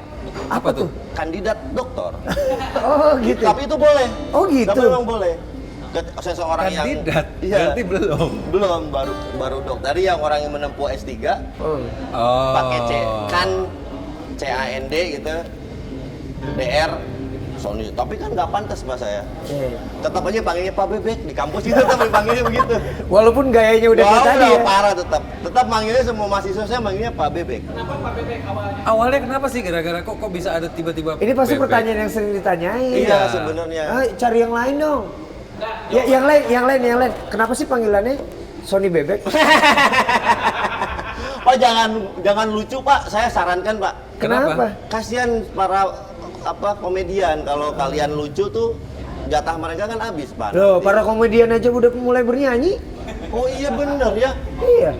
Apa tuh? Kandidat doktor. Oh gitu. Tapi itu boleh. Oh gitu. Tapi memang boleh. Seseorang Kandidat, yang berarti belum. Belum, baru dokter. Tadi yang orang yang menempuh S3 Oh. pakai CAND gitu, DR, Sony. Tapi kan nggak pantas bahasa saya. Tetap aja panggilnya Pak Bebek di kampus itu, tetap dipanggilnya begitu. Walaupun gayanya udah kayak tadi ya. Parah tetap manggilnya semua mahasiswa saya manggilnya Pak Bebek. Kenapa Pak Bebek awalnya? Awalnya kenapa sih gara-gara kok bisa ada tiba-tiba Ini pasti bebek? pertanyaan yang sering ditanyain. Iya sebenarnya. Cari yang lain dong. Ya, yang lain. Kenapa sih panggilannya Sony Bebek? Pak jangan lucu Pak, saya sarankan Pak. Kenapa? Kasihan para komedian kalau kalian lucu tuh jatah mereka kan habis Pak. Loh, para komedian aja udah mulai bernyanyi. Oh iya bener ya. Iya.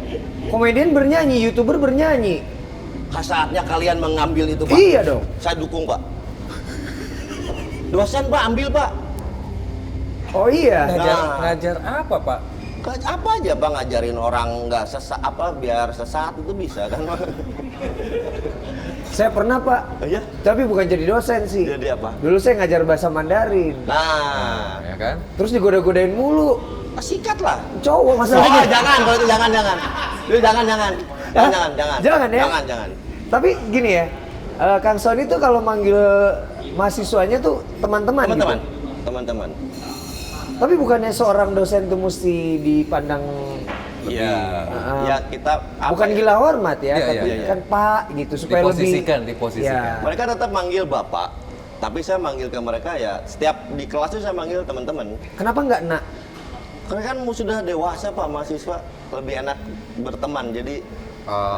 Komedian bernyanyi, YouTuber bernyanyi. Saatnya kalian mengambil itu Pak. Iya dong. Saya dukung Pak. Dosen Pak, ambil Pak. Oh iya. Ngajar apa, Pak? Apa aja Pak ngajarin orang nggak biar sesat itu bisa kan? Saya pernah Pak. Iya. Tapi bukan jadi dosen sih. Jadi apa? Dulu saya ngajar bahasa Mandarin. Nah, Ya kan? Terus digoda-godain mulu. sikat lah. Cowok Oh, masalahnya. jangan kalau itu jangan. Itu jangan. Jangan ya? Jangan. Tapi gini ya, Kang Sony tuh kalau manggil mahasiswanya tuh teman-teman gitu. Teman-teman. Tapi bukannya seorang dosen tuh mesti dipandang Iya. Ya kita bukan gila hormat ya, Iya, tapi iya. kan Pak gitu supaya Diposisikan. Ya. Mereka tetap manggil Bapak, tapi saya manggil ke mereka ya setiap di kelas itu saya manggil teman-teman. Kenapa nggak nak? Karena kan sudah dewasa Pak, mahasiswa lebih enak berteman. Jadi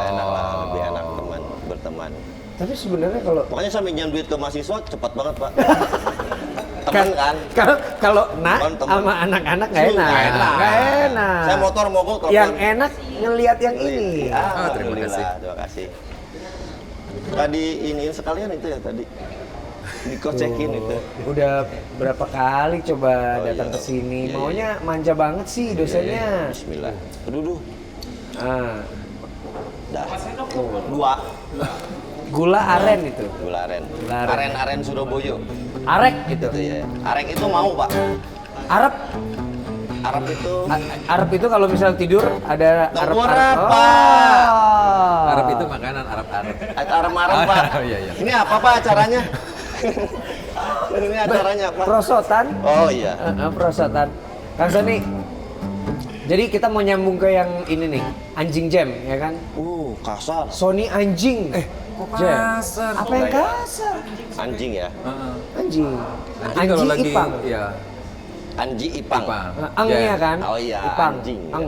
enak lah, lebih enak berteman. Tapi sebenarnya kalau Makanya saya minjam duit ke mahasiswa cepat banget Pak. Teman kan? Kalau nak Teman. sama anak-anak nggak enak. Nggak enak. Nggak enak. Saya motor mogok telepon. Yang enak ngelihat yang ini. Terima kasih. Terima kasih. Tadi ini sekalian itu ya tadi. Dikocekin itu. Udah berapa kali coba Oh, datang iya. ke sini. Iya, Maunya manja banget sih dosennya. Bismillah. Duduk. Ah, Dah. Dua. gula aren itu. Gula aren. Gula aren. Aren Surabaya. Arek gitu. Itu ya. Arek itu mau Pak. Arab. Arab itu. Arab itu kalau misal tidur ada Arab. Tengkurap, Oh. Pak. Arab itu makanan Arab-Arab. Arab Pak. Iya. Ini apa Pak acaranya? Ini acaranya apa? Prosotan. Oh iya. Prosotan. Kang Sony. Jadi kita mau nyambung ke yang ini nih, anjing jam ya kan? Kasar. Sony anjing. Kok Jam. kasar? Apa yang kasar? Anjing ya. Anjing. Anjing kalau lagi Ipang. ya. Anji Ipang. Angnya kan? Oh iya, Ipang. anjing. Ang.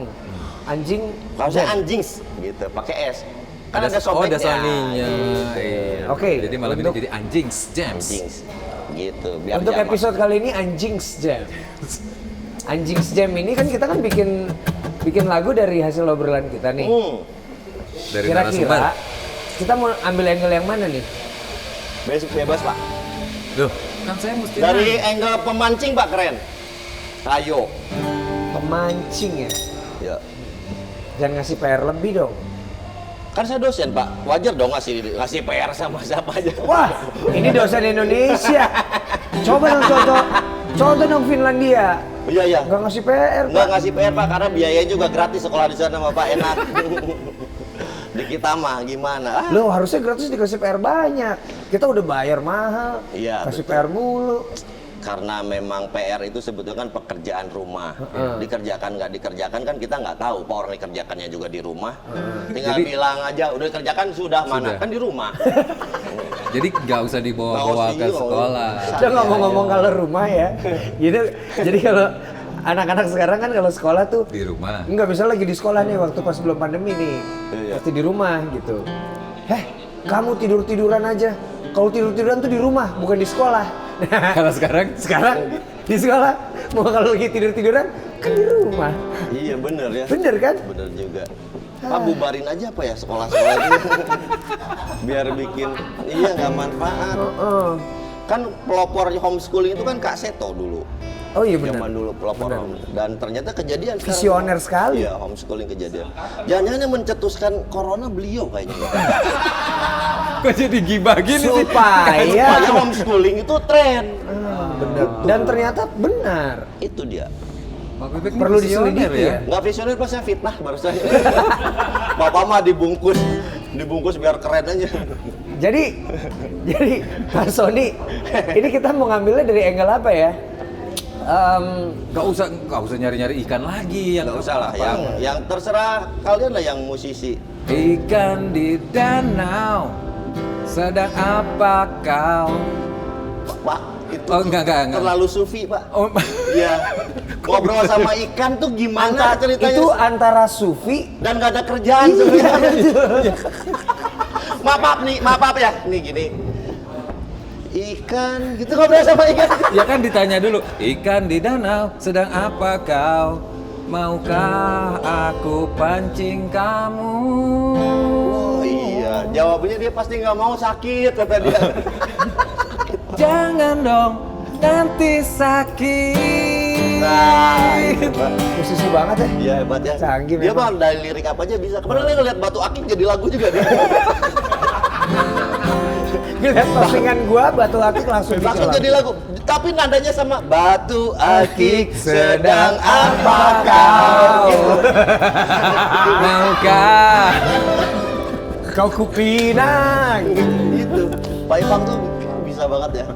Anjing. Kalau saya jam. anjings gitu, pakai S. Kan ada Ada sobeknya. Sony-nya. Gitu. Iya. Oke, Jadi malam ini untuk- jadi anjings James. Anjings. Gitu, biar Untuk jamak. episode kali ini Anjings Jam. Anjings Jam ini kan kita kan bikin lagu dari hasil obrolan kita nih. Dari narasumber. Kira-kira kita mau ambil angle yang mana nih? Bebas Pak. Loh, kan saya mesti Dari angle pemancing Pak keren. Ayo. pemancing ya. Ya. Jangan ngasih PR lebih dong. Kan saya dosen, Pak. Wajar dong ngasih PR sama siapa aja. Wah, ini dosen Indonesia. Coba dong contoh dong Finlandia. Iya. Nggak ngasih PR, Nggak Pak. ngasih PR, Pak, karena biayanya juga gratis sekolah di sana, Pak. Enak. Di kita mah gimana? Lo harusnya gratis dikasih PR banyak. Kita udah bayar mahal. Iya, Kasih betul. PR mulu. Karena memang PR itu sebetulnya kan pekerjaan rumah. Dikerjakan nggak dikerjakan kan kita nggak tahu. Pak, orang dikerjakannya juga di rumah. Tinggal bilang aja udah dikerjakan sudah. Mana kan di rumah. Jadi nggak usah dibawa-bawa ke sekolah. Saya ngomong-ngomong kalau rumah ya. Jadi kalau anak-anak sekarang kan kalau sekolah tuh Di rumah. Enggak, bisa lagi di sekolah nih waktu pas belum pandemi nih. Iya. Pasti di rumah gitu. Kamu tidur-tiduran aja. Kalau tidur-tiduran tuh di rumah, bukan di sekolah. Kalau sekarang Di sekolah. Mau kalau lagi tidur-tiduran kan di rumah. Iya bener ya. Bener kan? Bener juga. Pak, bubarin aja apa ya sekolah-sekolah itu. Biar bikin, iya nggak manfaat. Kan pelopor homeschooling itu kan Kak Seto dulu. Oh iya benar. Zaman dulu pelopor dan ternyata kejadian sekarang. Visioner sekali. Iya, homeschooling kejadian. Jangan-jangan yang mencetuskan corona beliau kayaknya. kok jadi gibah gini sih? Supaya homeschooling itu tren. benar. Dan ternyata benar. Itu dia. Pak Bebek ini Perlu visioner diselidiki ya. Nggak visioner, pas saya fitnah barusan. Bapak mah dibungkus biar keren aja. Jadi Pak Sony, ini kita mau ngambilnya dari angle apa ya? Gak usah nyari-nyari ikan lagi yang Nggak usah lah, yang terserah kalian lah yang musisi. Ikan di danau, sedang apa kau? Pak, itu Oh, enggak. terlalu sufi, Pak. Oh, Iya. Ngobrol sama ikan tuh gimana ceritanya? Itu antara sufi Dan nggak ada kerjaan sebenarnya. maaf ya, nih gini. Ikan, gitu ngobrol sama ikan. ya kan ditanya dulu, ikan di danau, sedang apa kau? Maukah aku pancing kamu? Oh iya, jawabnya dia pasti nggak mau, sakit kata dia. Jangan dong, nanti sakit. Nah, itu, Pak. musisi banget ya. Iya hebat ya. Canggih Dia memang. mah dari lirik apa aja bisa. Kemarin dia ngeliat Batu Akik jadi lagu juga dia. Lihat postingan gua Batu Akik langsung Langsung dicoba. jadi lagu. Tapi nadanya sama Batu Akik sedang apa kau? Maukah? Kau kupinang. Itu. Pak Ipang tuh bisa banget ya.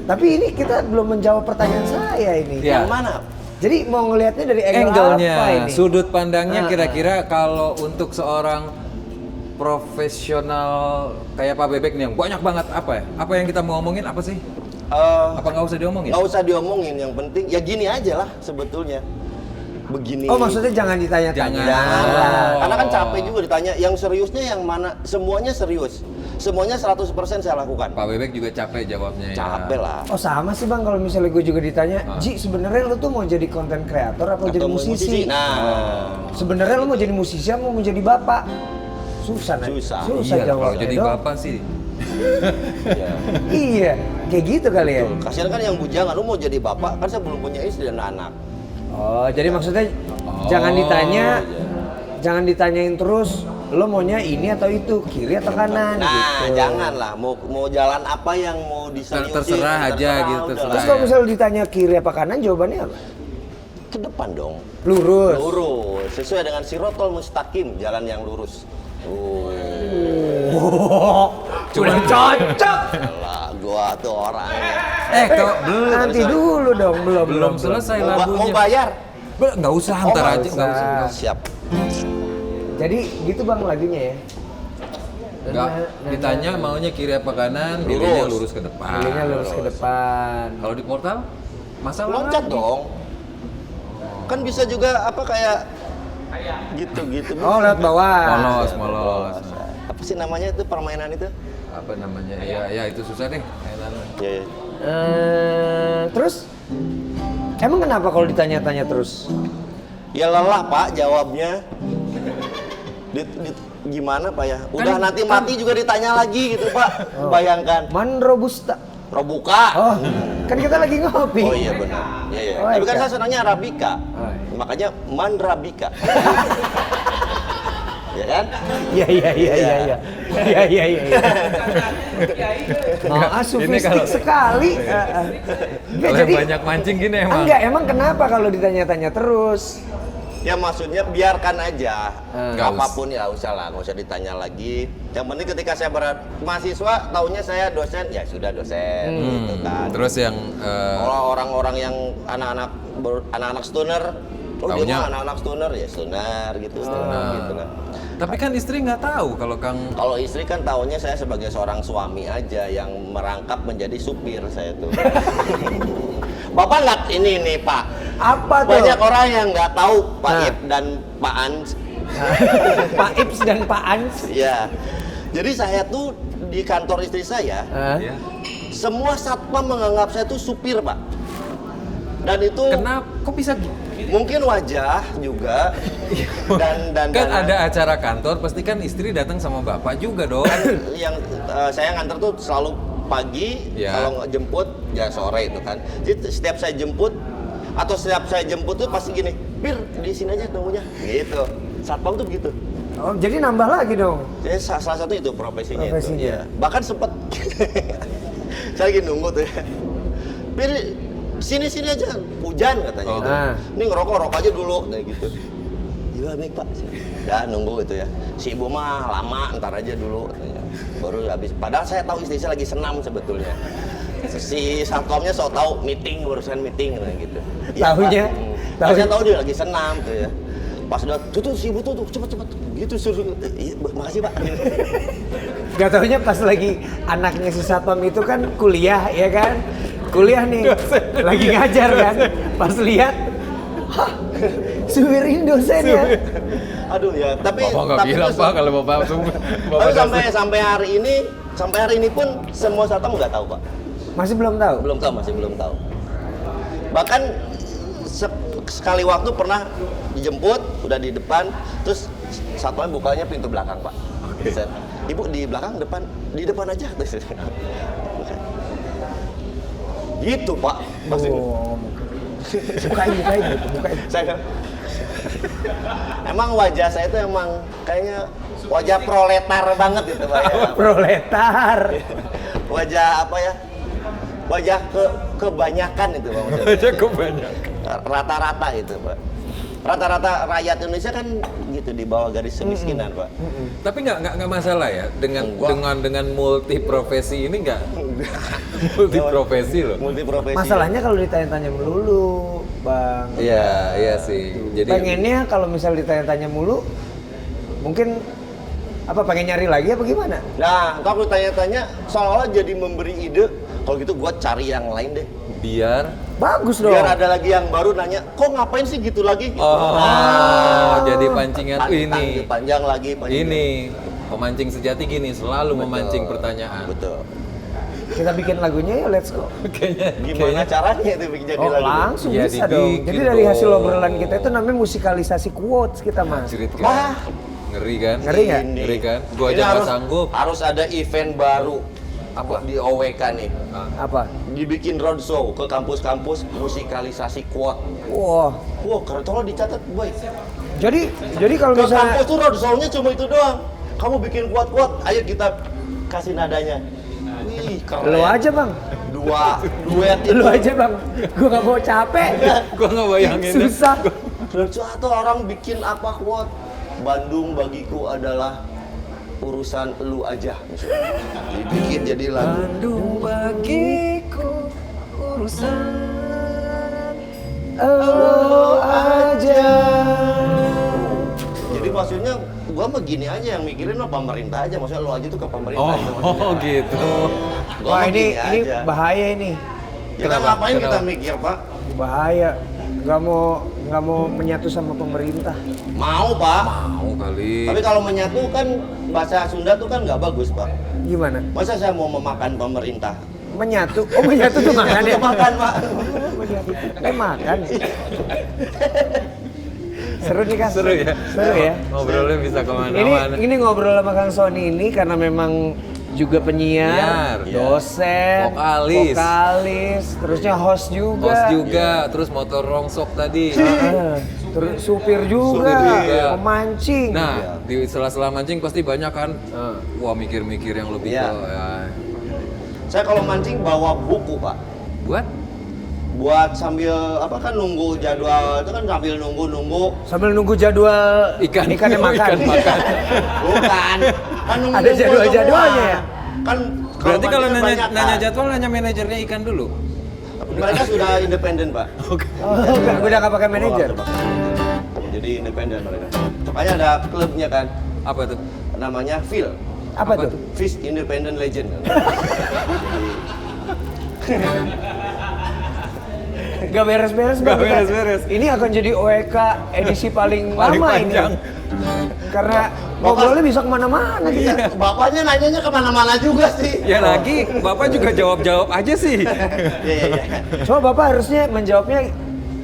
Tapi ini kita belum menjawab pertanyaan saya ini. Ya. Yang mana? Jadi mau ngelihatnya dari angle Angle-nya, apa ini? sudut pandangnya kira-kira kalau untuk seorang profesional kayak Pak Bebek nih yang banyak banget apa ya? Apa yang kita mau ngomongin apa sih? Apa nggak usah diomongin? Nggak usah diomongin, yang penting ya gini aja lah sebetulnya. Begini. Oh maksudnya jangan ditanya-tanya. Jangan lah. Oh. Karena kan capek juga ditanya, yang seriusnya yang mana? Semuanya serius. Semuanya 100% saya lakukan. Pak Bebek juga capek jawabnya ya. Capek lah. Oh sama sih bang, kalau misalnya gue juga ditanya, Ji sebenarnya lo tuh mau jadi konten kreator atau jadi Atau musisi? Nah, Sebenarnya lo mau jadi musisi atau mau jadi bapak? Susah nih. Susah. Susah Iya, kalau jawabnya jadi dong. bapak sih. ya. Iya, kayak gitu kali ya. Betul. Kasihan kan yang bujangan, lu mau jadi bapak, kan saya belum punya istri dan anak. Oh, jadi maksudnya jangan ditanya, jangan ditanyain terus lo maunya ini atau itu, kiri atau kanan Nah, gitu. janganlah, mau jalan apa yang mau diseriusin. Terserah aja gitu, udah terserah. Terus lah. kalau misalnya ditanya kiri apa kanan, jawabannya apa? Ke depan dong. Lurus. Lurus, sesuai dengan sirotol mustaqim, jalan yang lurus. Cuma cocok. Lah, gua tuh orangnya. Kok belum Nanti dulu dong, belum selesai Mau lagunya. bayar? Nggak usah, ntar nggak aja, nggak usah. usah. Siap. Jadi gitu bang lagunya ya. Nggak ditanya maunya kiri apa kanan, dirinya lurus ke depan. Kirinya lurus ke depan. Kalau di portal, masalah Loncat lagi. dong. Kan bisa juga apa kayak gitu-gitu. Oh lewat bawah. Molos. Apa sih namanya itu permainan itu? Apa namanya? Ya itu susah deh. Ya. Terus emang kenapa kalau ditanya-tanya terus? Ya lelah Pak jawabnya. Gimana Pak ya? Udah nanti mati juga ditanya lagi gitu Pak. Bayangkan. Man robusta. Robuka. Oh, kan kita lagi ngopi. Oh iya benar. Iya, iya. Oh, Tapi kan iya. saya senangnya Arabica. Oh, iya. Makanya Mandrabica. Ya kan? Iya. Iya. Sofistik sekali. Enggak, Kalau banyak mancing gini emang. emang kenapa kalau ditanya-tanya terus? Ya maksudnya biarkan aja. Nggak Apapun ya usah lah, nggak usah ditanya lagi. Yang penting ketika saya mahasiswa, taunya saya dosen, ya sudah dosen gitu kan. Terus yang Kalau orang-orang yang anak-anak stoner, oh dia Taunya- mah anak-anak stoner ya stoner gitu, gitu kan. tapi kan istri nggak tahu kalau Kang Kalau istri kan taunya saya sebagai seorang suami aja yang merangkap menjadi supir saya tuh. Bapak nggak ini nih Pak. Apa tuh? Banyak orang yang nggak tahu Pak Nah. Ip dan Pak Ans. Pak Ips dan Pak Ans. Ya. Jadi saya tuh di kantor istri saya, ya. semua satpam menganggap saya tuh supir Pak. Dan itu Kenapa? Kok bisa mungkin wajah juga dan kan ada acara kantor pasti kan istri datang sama bapak juga dong. yang saya nganter tuh selalu pagi, Ya. kalau nggak jemput ya sore itu kan. Jadi setiap saya jemput atau setiap saya jemput tuh pasti gini, Bir di sini aja tunggunya, gitu. Satpam tuh begitu. Oh, jadi nambah lagi dong. Jadi salah satu itu profesinya. Profesinya. Itu. Ya. Bahkan sempet saya lagi nunggu tuh ya. Bir sini aja, hujan katanya. Oh. Gitu. Ah. Ini ngerokok aja dulu, kayak gitu. Iya baik Pak. Dah nunggu gitu ya. Si ibu mah lama, ntar aja dulu katanya. Baru habis. Padahal saya tahu istri saya lagi senam sebetulnya. Si satpamnya so tahu meeting, urusan meeting gitu. Iya, Tahunya? Pak. Saya tahu dia lagi senam tuh ya. Pas udah tuh si ibu tuh cepet gitu suruh. Iya, makasih Pak. Gak taunya pas lagi anaknya si satpam itu kan kuliah, ya kan? Kuliah nih, lagi ngajar kan? Pas lihat, hah, supir ini dosen ya? Aduh ya, tapi Bapak nggak bilang terus- Pak kalau bapak tapi sampai hari ini pun semua satpam nggak tahu Pak. Masih belum tahu? Masih belum tahu. Bahkan sekali waktu pernah dijemput, udah di depan, terus satpam bukanya pintu belakang Pak. Set. Ibu di belakang, di depan aja. Gitu Pak. Maksudnya. Oh, bukain gitu, bukain. Saya emang wajah saya itu emang kayaknya wajah proletar banget gitu Pak ya. Proletar. Wajah apa ya? Wajah kebanyakan itu Pak maksudnya. aja kebanyakan. Rata-rata itu Pak. Rata-rata rakyat Indonesia kan gitu di bawah garis kemiskinan Pak. Tapi nggak masalah ya dengan Enggak. dengan multi profesi ini nggak multi profesi loh. Multiprofesi. Masalahnya kalau ditanya-tanya melulu, Bang. Iya sih. Jadi Pengennya kalau misal ditanya-tanya mulu, mungkin apa pengen nyari lagi apa gimana? Nah, kalau tanya-tanya seolah-olah jadi memberi ide, kalau gitu gua cari yang lain deh. biar Bagus dong. Biar ada lagi yang baru nanya, kok ngapain sih gitu lagi? Gitu. jadi pancingan ini Panjang lagi. ini pemancing sejati gini selalu memancing pertanyaan. Betul. Kita bikin lagunya ya, let's go. Gimana caranya itu bikin jadi Oh, lagu? langsung Ya, bisa dong. dibikin Jadi dari hasil dong. obrolan kita itu namanya musikalisasi quotes kita, Mas. Cerit Wah. kan ngeri kan Ngeri nggak? Ini. Ngeri kan? Gua Ini aja nggak sanggup. Harus ada event baru. Apa? Di OWK nih. Apa? Dibikin roadshow ke kampus-kampus musikalisasi quote. Wah. Wah, keren, tolong dicatat, boy. Jadi kalau Ke misalnya kampus tuh roadshow-nya cuma itu doang. Kamu bikin quote-quote, ayo kita kasih nadanya. Wih, keren. lu aja, Bang. Duet itu. Lu aja, Bang. Gua nggak mau capek. Gua nggak bayangin. Susah. Terus atau orang bikin apa quote? Bandung bagiku adalah urusan lu aja. Misalnya. Dibikin jadi lagu. Bandung bagiku urusan Lu aja. Jadi maksudnya gua mah gini aja yang mikirin mah pemerintah aja. Maksudnya lu aja tuh ke pemerintah oh, aja maksudnya. gitu Gua Wah, mah ini gini aja. bahaya ini. Ya kan Kenapa? ngapain kita Kenapa? mikir, Pak? Bahaya. Nggak mau menyatu sama pemerintah. Mau, Pak. mau kali Tapi kalau menyatu kan bahasa Sunda tuh kan nggak bagus, Pak. Gimana? Masa saya mau memakan pemerintah? Menyatu? Oh, menyatu tuh makan ya? Itu makan, Pak. Menyatu. Makan. Seru nih, Kang. seru ya Seru ya. ngobrolnya bisa kemana-mana Ini ngobrol sama Kang Sony ini karena memang juga penyiar, dosen, vokalis, terusnya host juga, terus motor rongsok tadi. Terus supir juga, pemancing. Nah, di sela-sela mancing pasti banyak kan, wah mikir-mikir yang lebih ke. Saya kalau mancing bawa buku Pak. Buat sambil apa kan nunggu jadwal itu kan sambil nunggu jadwal ikannya makan. Bukan. Kan nunggu ada jadwalnya ya. Kan berarti kalau nanya jadwal nanya manajernya ikan dulu. Mereka sudah independen Pak. Udah nggak pakai manajer. Jadi independen mereka. Makanya ada klubnya kan. Apa tuh? Namanya FIL. Apa tuh? Fish Independent Legend. Gak beres-beres. Ini akan jadi OEK edisi paling lama panjang. ini. Karena ngobrolnya bisa kemana-mana gitu. Iya, bapaknya nanyanya kemana-mana juga sih. Ya lagi, bapak juga jawab-jawab aja sih. Iya. Cuma bapak harusnya menjawabnya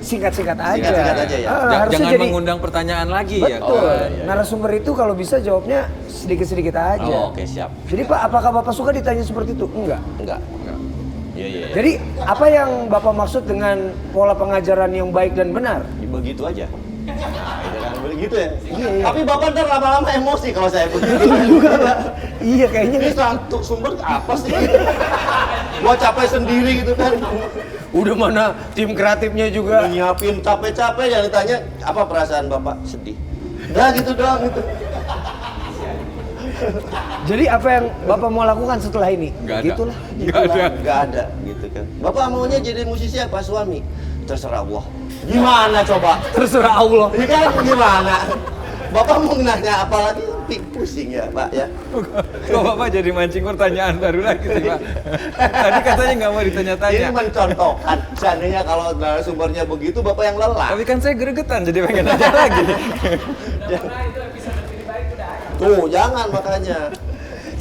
singkat-singkat aja. Singkat-singkat aja ya. Jangan mengundang pertanyaan lagi ya. Betul. Narasumber itu kalau bisa jawabnya sedikit-sedikit aja. Oke, siap. Jadi Pak, apakah Bapak suka ditanya seperti itu? Enggak. Iya. Jadi apa yang Bapak maksud dengan pola pengajaran yang baik dan benar? Begitu aja. Jangan begitu ya. Iya. Tapi Bapak ntar lama-lama emosi kalau saya begitu. Juga Pak. Iya kayaknya. Ini satu sumber apa sih? Gua capek sendiri gitu kan. Udah mana tim kreatifnya juga. Nyiapin capek-capek yang ditanya apa perasaan Bapak? Sedih. Nah gitu doang gitu. Jadi apa yang Bapak mau lakukan setelah ini? Nggak ada. Gitulah. Nggak ada gitu kan. Bapak maunya jadi musisi apa suami? Terserah Allah. Gimana coba? Terserah Allah. Ini kan gimana? Bapak mau nanya apa lagi? Pusing ya Pak ya. Kok Bapak jadi mancing pertanyaan baru lagi sih Pak? Tadi katanya nggak mau ditanya-tanya. Ini mencontohkan. Seandainya kalau narasumbernya begitu Bapak yang lelah. Tapi kan saya gregetan jadi pengen nanya lagi. Tuh jangan makanya.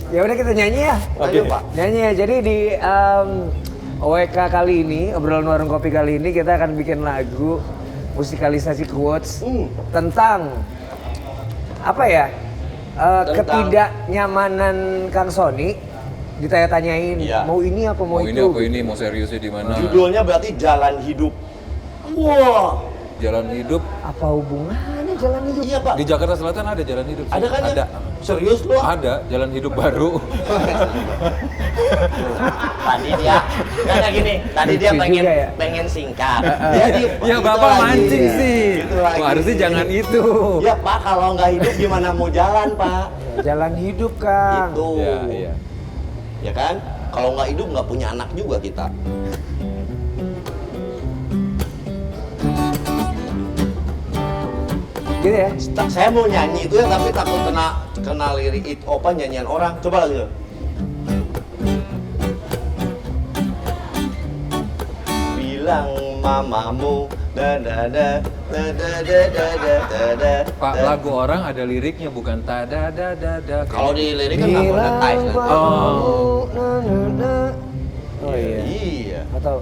Ya udah kita nyanyi ya. Ayo Pak. Nyanyi ya. Jadi di OWK kali ini, obrolan warung kopi kali ini kita akan bikin lagu musikalisasi quotes tentang apa ya? Ketidaknyamanan Kang Sony ditanya-tanyain mau ini apa mau itu. Ini apa ini mau seriusnya di mana? Judulnya berarti Jalan Hidup. Wah. Jalan hidup. Apa hubungannya jalan hidup? Iya Pak. Di Jakarta Selatan ada jalan hidup. Ada kan? Ada. Serius lu? Ada jalan hidup baru. Tadi dia kayak gini. Tadi dia Lucu pengen juga ya? pengen singkat. Ya Bapak mancing sih. Wah, harusnya jangan itu. Ya Pak, kalau nggak hidup gimana mau jalan Pak? Jalan hidup Kang. Itu. Iya. Ya kan? Kalau nggak hidup nggak punya anak juga kita. Gitu ya. Saya mau nyanyi itu ya tapi takut kena lirik itu apa nyanyian orang. Coba lagi. Bilang mamamu da. Pak, lagu orang ada liriknya bukan tada. Kalau di lirik kan nggak monetize nanti. Oh iya. Iya. Atau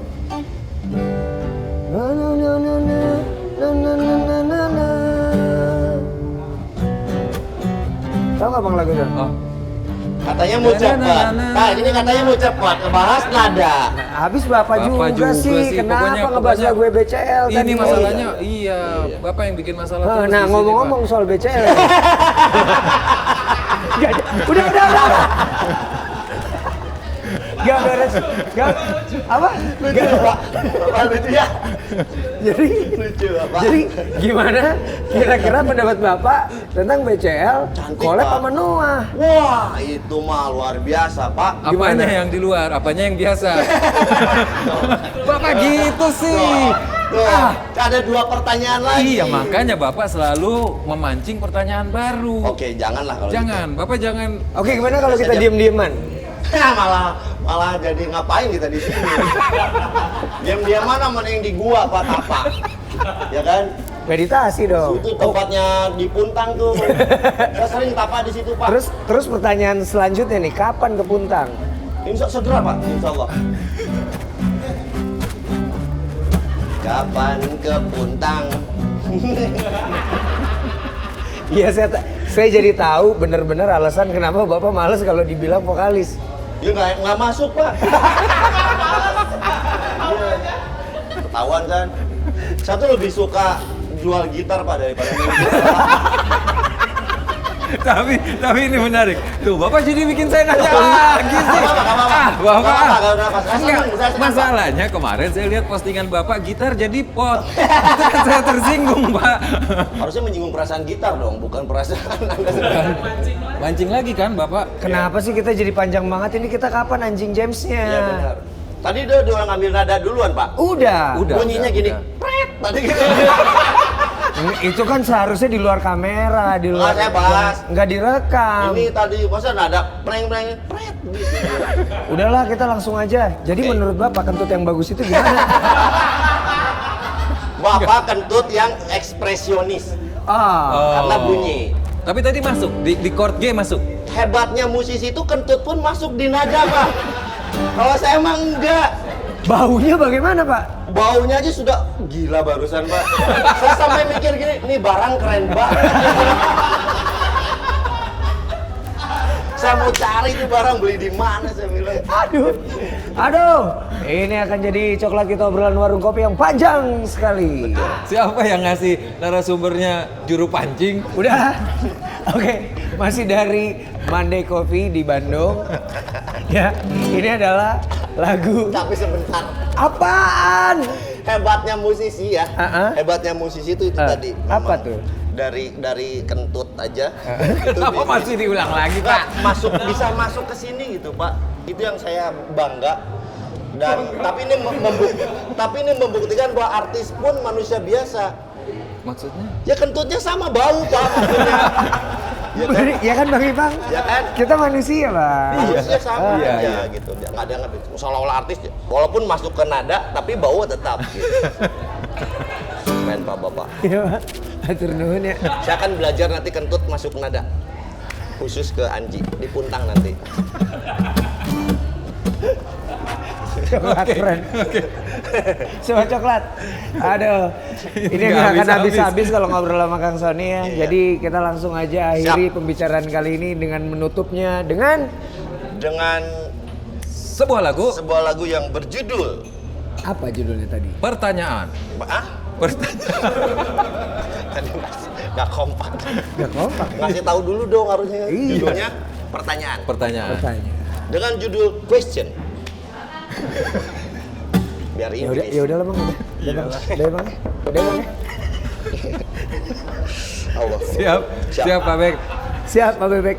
tahu nggak bang lagunya? Oh. Katanya mau cepat. Nah, ini katanya mau cepat. Ngebahas nada. Habis bapak juga sih. Kenapa ngebahas lagu BCL tadi? Ini masalahnya, iya. Bapak yang bikin masalah terus. Nah, di sini, ngomong-ngomong Pak. soal BCL. Udah. Gak beres. Apa? Lucu Pak. Bapak lucu ya. Lucu Bapak. Jadi gimana kira-kira pendapat Bapak tentang BCL Cantik, collab Pak. sama Noah? Wah, itu mah luar biasa, Pak. Apanya yang di luar, apanya yang biasa? Bapak gitu sih. Tuh, ada dua pertanyaan lagi. Iya, makanya Bapak selalu memancing pertanyaan baru. Oke, janganlah kalau Jangan, Bapak jangan. Oke, gimana kalau kita Saja. diem-dieman? malah jadi ngapain kita di sini? Diam-diam mana yang di gua Pak Tapa. Ya kan? Meditasi dong. Itu tempatnya di Puntang tuh. Saya sering tapa di situ, Pak. Terus pertanyaan selanjutnya nih, kapan ke Puntang? Segera, Pak. Insya Allah. Kapan ke Puntang? Iya, Saya jadi tahu bener-bener alasan kenapa Bapak males kalau dibilang vokalis. Ya nggak masuk, Pak. Ketahuan kan. Saya tuh lebih suka jual gitar, Pak, daripada main gitar. Tapi ini menarik. Tuh, Bapak jadi bikin saya nanya lagi sih. Bapak. Enggak, masalahnya kemarin saya lihat postingan Bapak gitar jadi pot. Itu kan saya tersinggung, Pak. Harusnya menyinggung perasaan gitar dong, bukan perasaan Anda sendiri. Mancing lagi kan, Bapak? Kenapa sih kita jadi panjang banget? Ini kita kapan anjing Jamesnya? Iya benar. Tadi dia ngambil nada duluan, Pak. Udah. Bunyinya gini. udah. Pret. Tadi gitu. Itu kan seharusnya di luar kamera, di luar. Saya bahas. Nggak direkam. Ini tadi masa nada preng-preng pret gitu. Udahlah kita langsung aja. Jadi menurut Bapak kentut yang bagus itu gimana? Bapak kentut yang ekspresionis karena bunyi. Tapi tadi masuk di chord G masuk. Hebatnya musisi itu kentut pun masuk di nada, Pak. Kalau saya emang enggak. Baunya bagaimana, Pak? Baunya aja sudah gila barusan, Pak. Saya sampai mikir gini, ini barang keren banget. Saya mau cari itu barang, beli di mana saya bilang. Aduh, ini akan jadi coklat kita obrolan warung kopi yang panjang sekali. Siapa yang ngasih narasumbernya juru pancing? Udah, oke, masih dari Monday Coffee di Bandung. Ya, ini adalah lagu. Tapi sebentar. Apaan? Hebatnya musisi ya. Hebatnya musisi itu tadi. Apa Memang tuh? Dari kentut aja. Kenapa masih diulang lagi, Pak? Bisa masuk ke sini gitu, Pak. Itu yang saya bangga. Dan tapi ini membuktikan bahwa artis pun manusia biasa. Maksudnya? Ya kentutnya sama bau, Pak. Maksudnya. Ya kan Bang Ipang? Ya kan? Kita manusia, Bang. Manusia sama Iya, aja iya. gitu. Nggak ada yang seolah-olah artis walaupun masuk ke nada tapi bau tetap gitu. Keren Pak Bapak. Iya, Pak. Atur nuhun ya. Saya akan belajar nanti kentut masuk nada. Khusus ke Anji, di Puntang nanti. Coklat keren. Semua coklat. Aduh, ini nggak akan habis-habis kalau ngobrol sama Kang Sony ya. Iya. Jadi kita langsung aja akhiri pembicaraan kali ini dengan menutupnya dengan Sebuah lagu yang berjudul apa judulnya tadi? pertanyaan. Tadi nggak kompak. Gak kompak. Ngasih tahu dulu dong harusnya. Iya. Judulnya pertanyaan. Pertanyaan. Bertanya. Dengan judul question. Biar Inggris. Ya udah lah Bang. Udah Bang. Allah. Siap Pak Bek. Siap Pak Bebek.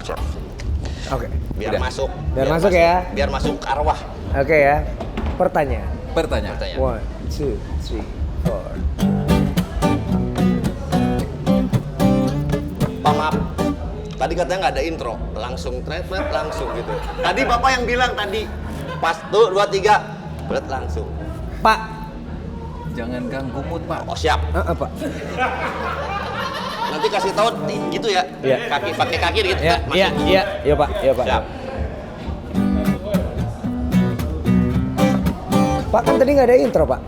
Siap. Oke. Biar masuk. Biar masuk ya. Biar masuk arwah. Oke ya. Pertanyaan. Pertanyaan. 1, 2, 3, 4. Pak maaf. Tadi katanya nggak ada intro, langsung thread langsung gitu. Tadi Bapak yang bilang tadi pas tuh 2, 3 berat langsung. Pak. Jangan ganggu mood, Pak. Oh siap. Apa? Nanti kasih tahu gitu ya. Iya. Kaki pakai kaki gitu. Ya, Masuk. iya. Iya Pak. Siap. Pak kan tadi nggak ada intro Pak.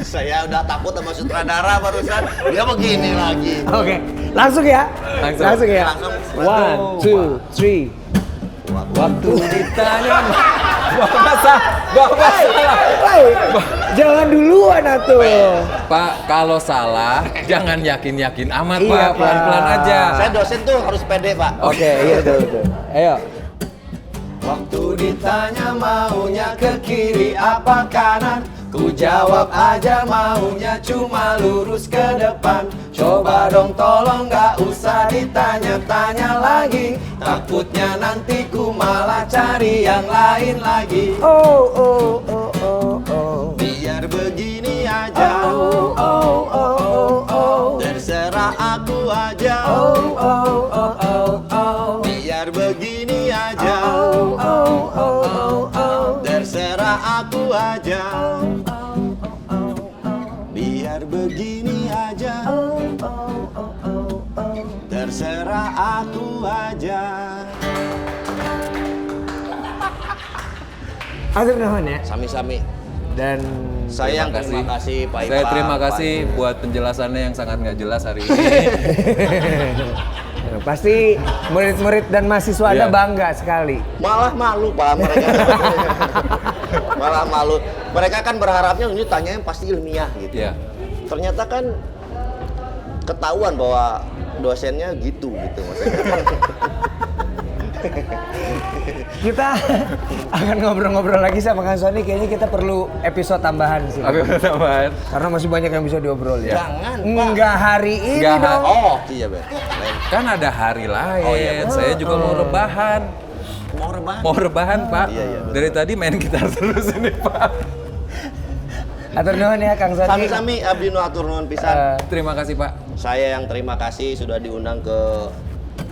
Saya udah takut sama sutradara barusan. Dia begini lagi. Oke, langsung ya. Langsung. ya. Langsung. 1, 2, 3. Waktu ditanya, Bapak salah. Hei, jangan duluan atuh. Pak, kalau salah jangan yakin-yakin amat, Iya, Pak. Pak. Pelan-pelan aja. Saya dosen tuh harus pede, Pak. Oke, iya betul. Ayo. Waktu ditanya maunya ke kiri apa kanan, ku jawab aja maunya cuma lurus ke depan. Coba dong tolong gak usah ditanya-tanya lagi, takutnya nanti ku malah cari yang lain lagi. Oh. Biar begini aja, terserah aku aja. Biar begini aja, terserah aku aja. Biar begini aja, terserah aku aja. Atur nuhun ya. Sami-sami. Dan Saya yang terima kasih Pak Ipang. Saya terima Pak kasih Ipang. buat penjelasannya yang sangat nggak jelas hari ini. pasti murid-murid dan mahasiswa Anda Iya. bangga sekali. Malah malu Pak mereka. Malah malu. Mereka kan berharapnya ini tanyanya pasti ilmiah gitu. Iya. Ternyata kan ketahuan bahwa dosennya gitu maksudnya. Kita akan ngobrol-ngobrol lagi sama Kang Sony. Kayaknya kita perlu episode tambahan sih. Tambahan. Karena masih banyak yang bisa diobrolin. Jangan, Pak. Enggak hari ini Nggak dong. Oh, iya Ben. Lain. Kan ada hari lain. Oh, iya, betul. Saya juga mau rebahan. Mau rebahan? Mau rebahan, Pak. Iya, iya, betul. Dari tadi main gitar terus ini, Pak. Atur nuhun ya Kang Sony. Sami-sami abdi nu atur nuhun pisan. Terima kasih, Pak. Saya yang terima kasih sudah diundang ke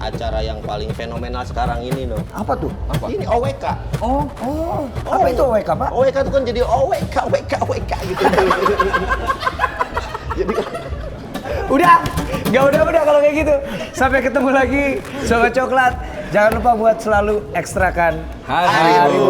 acara yang paling fenomenal sekarang ini no. Apa tuh? Apa? Ini OWK. Apa itu OWK, Pak? OWK itu kan jadi OWK gitu. Jadi Udah kalau kayak gitu. Sampai ketemu lagi Sobat Coklat. Jangan lupa buat selalu ekstrakan Haribu.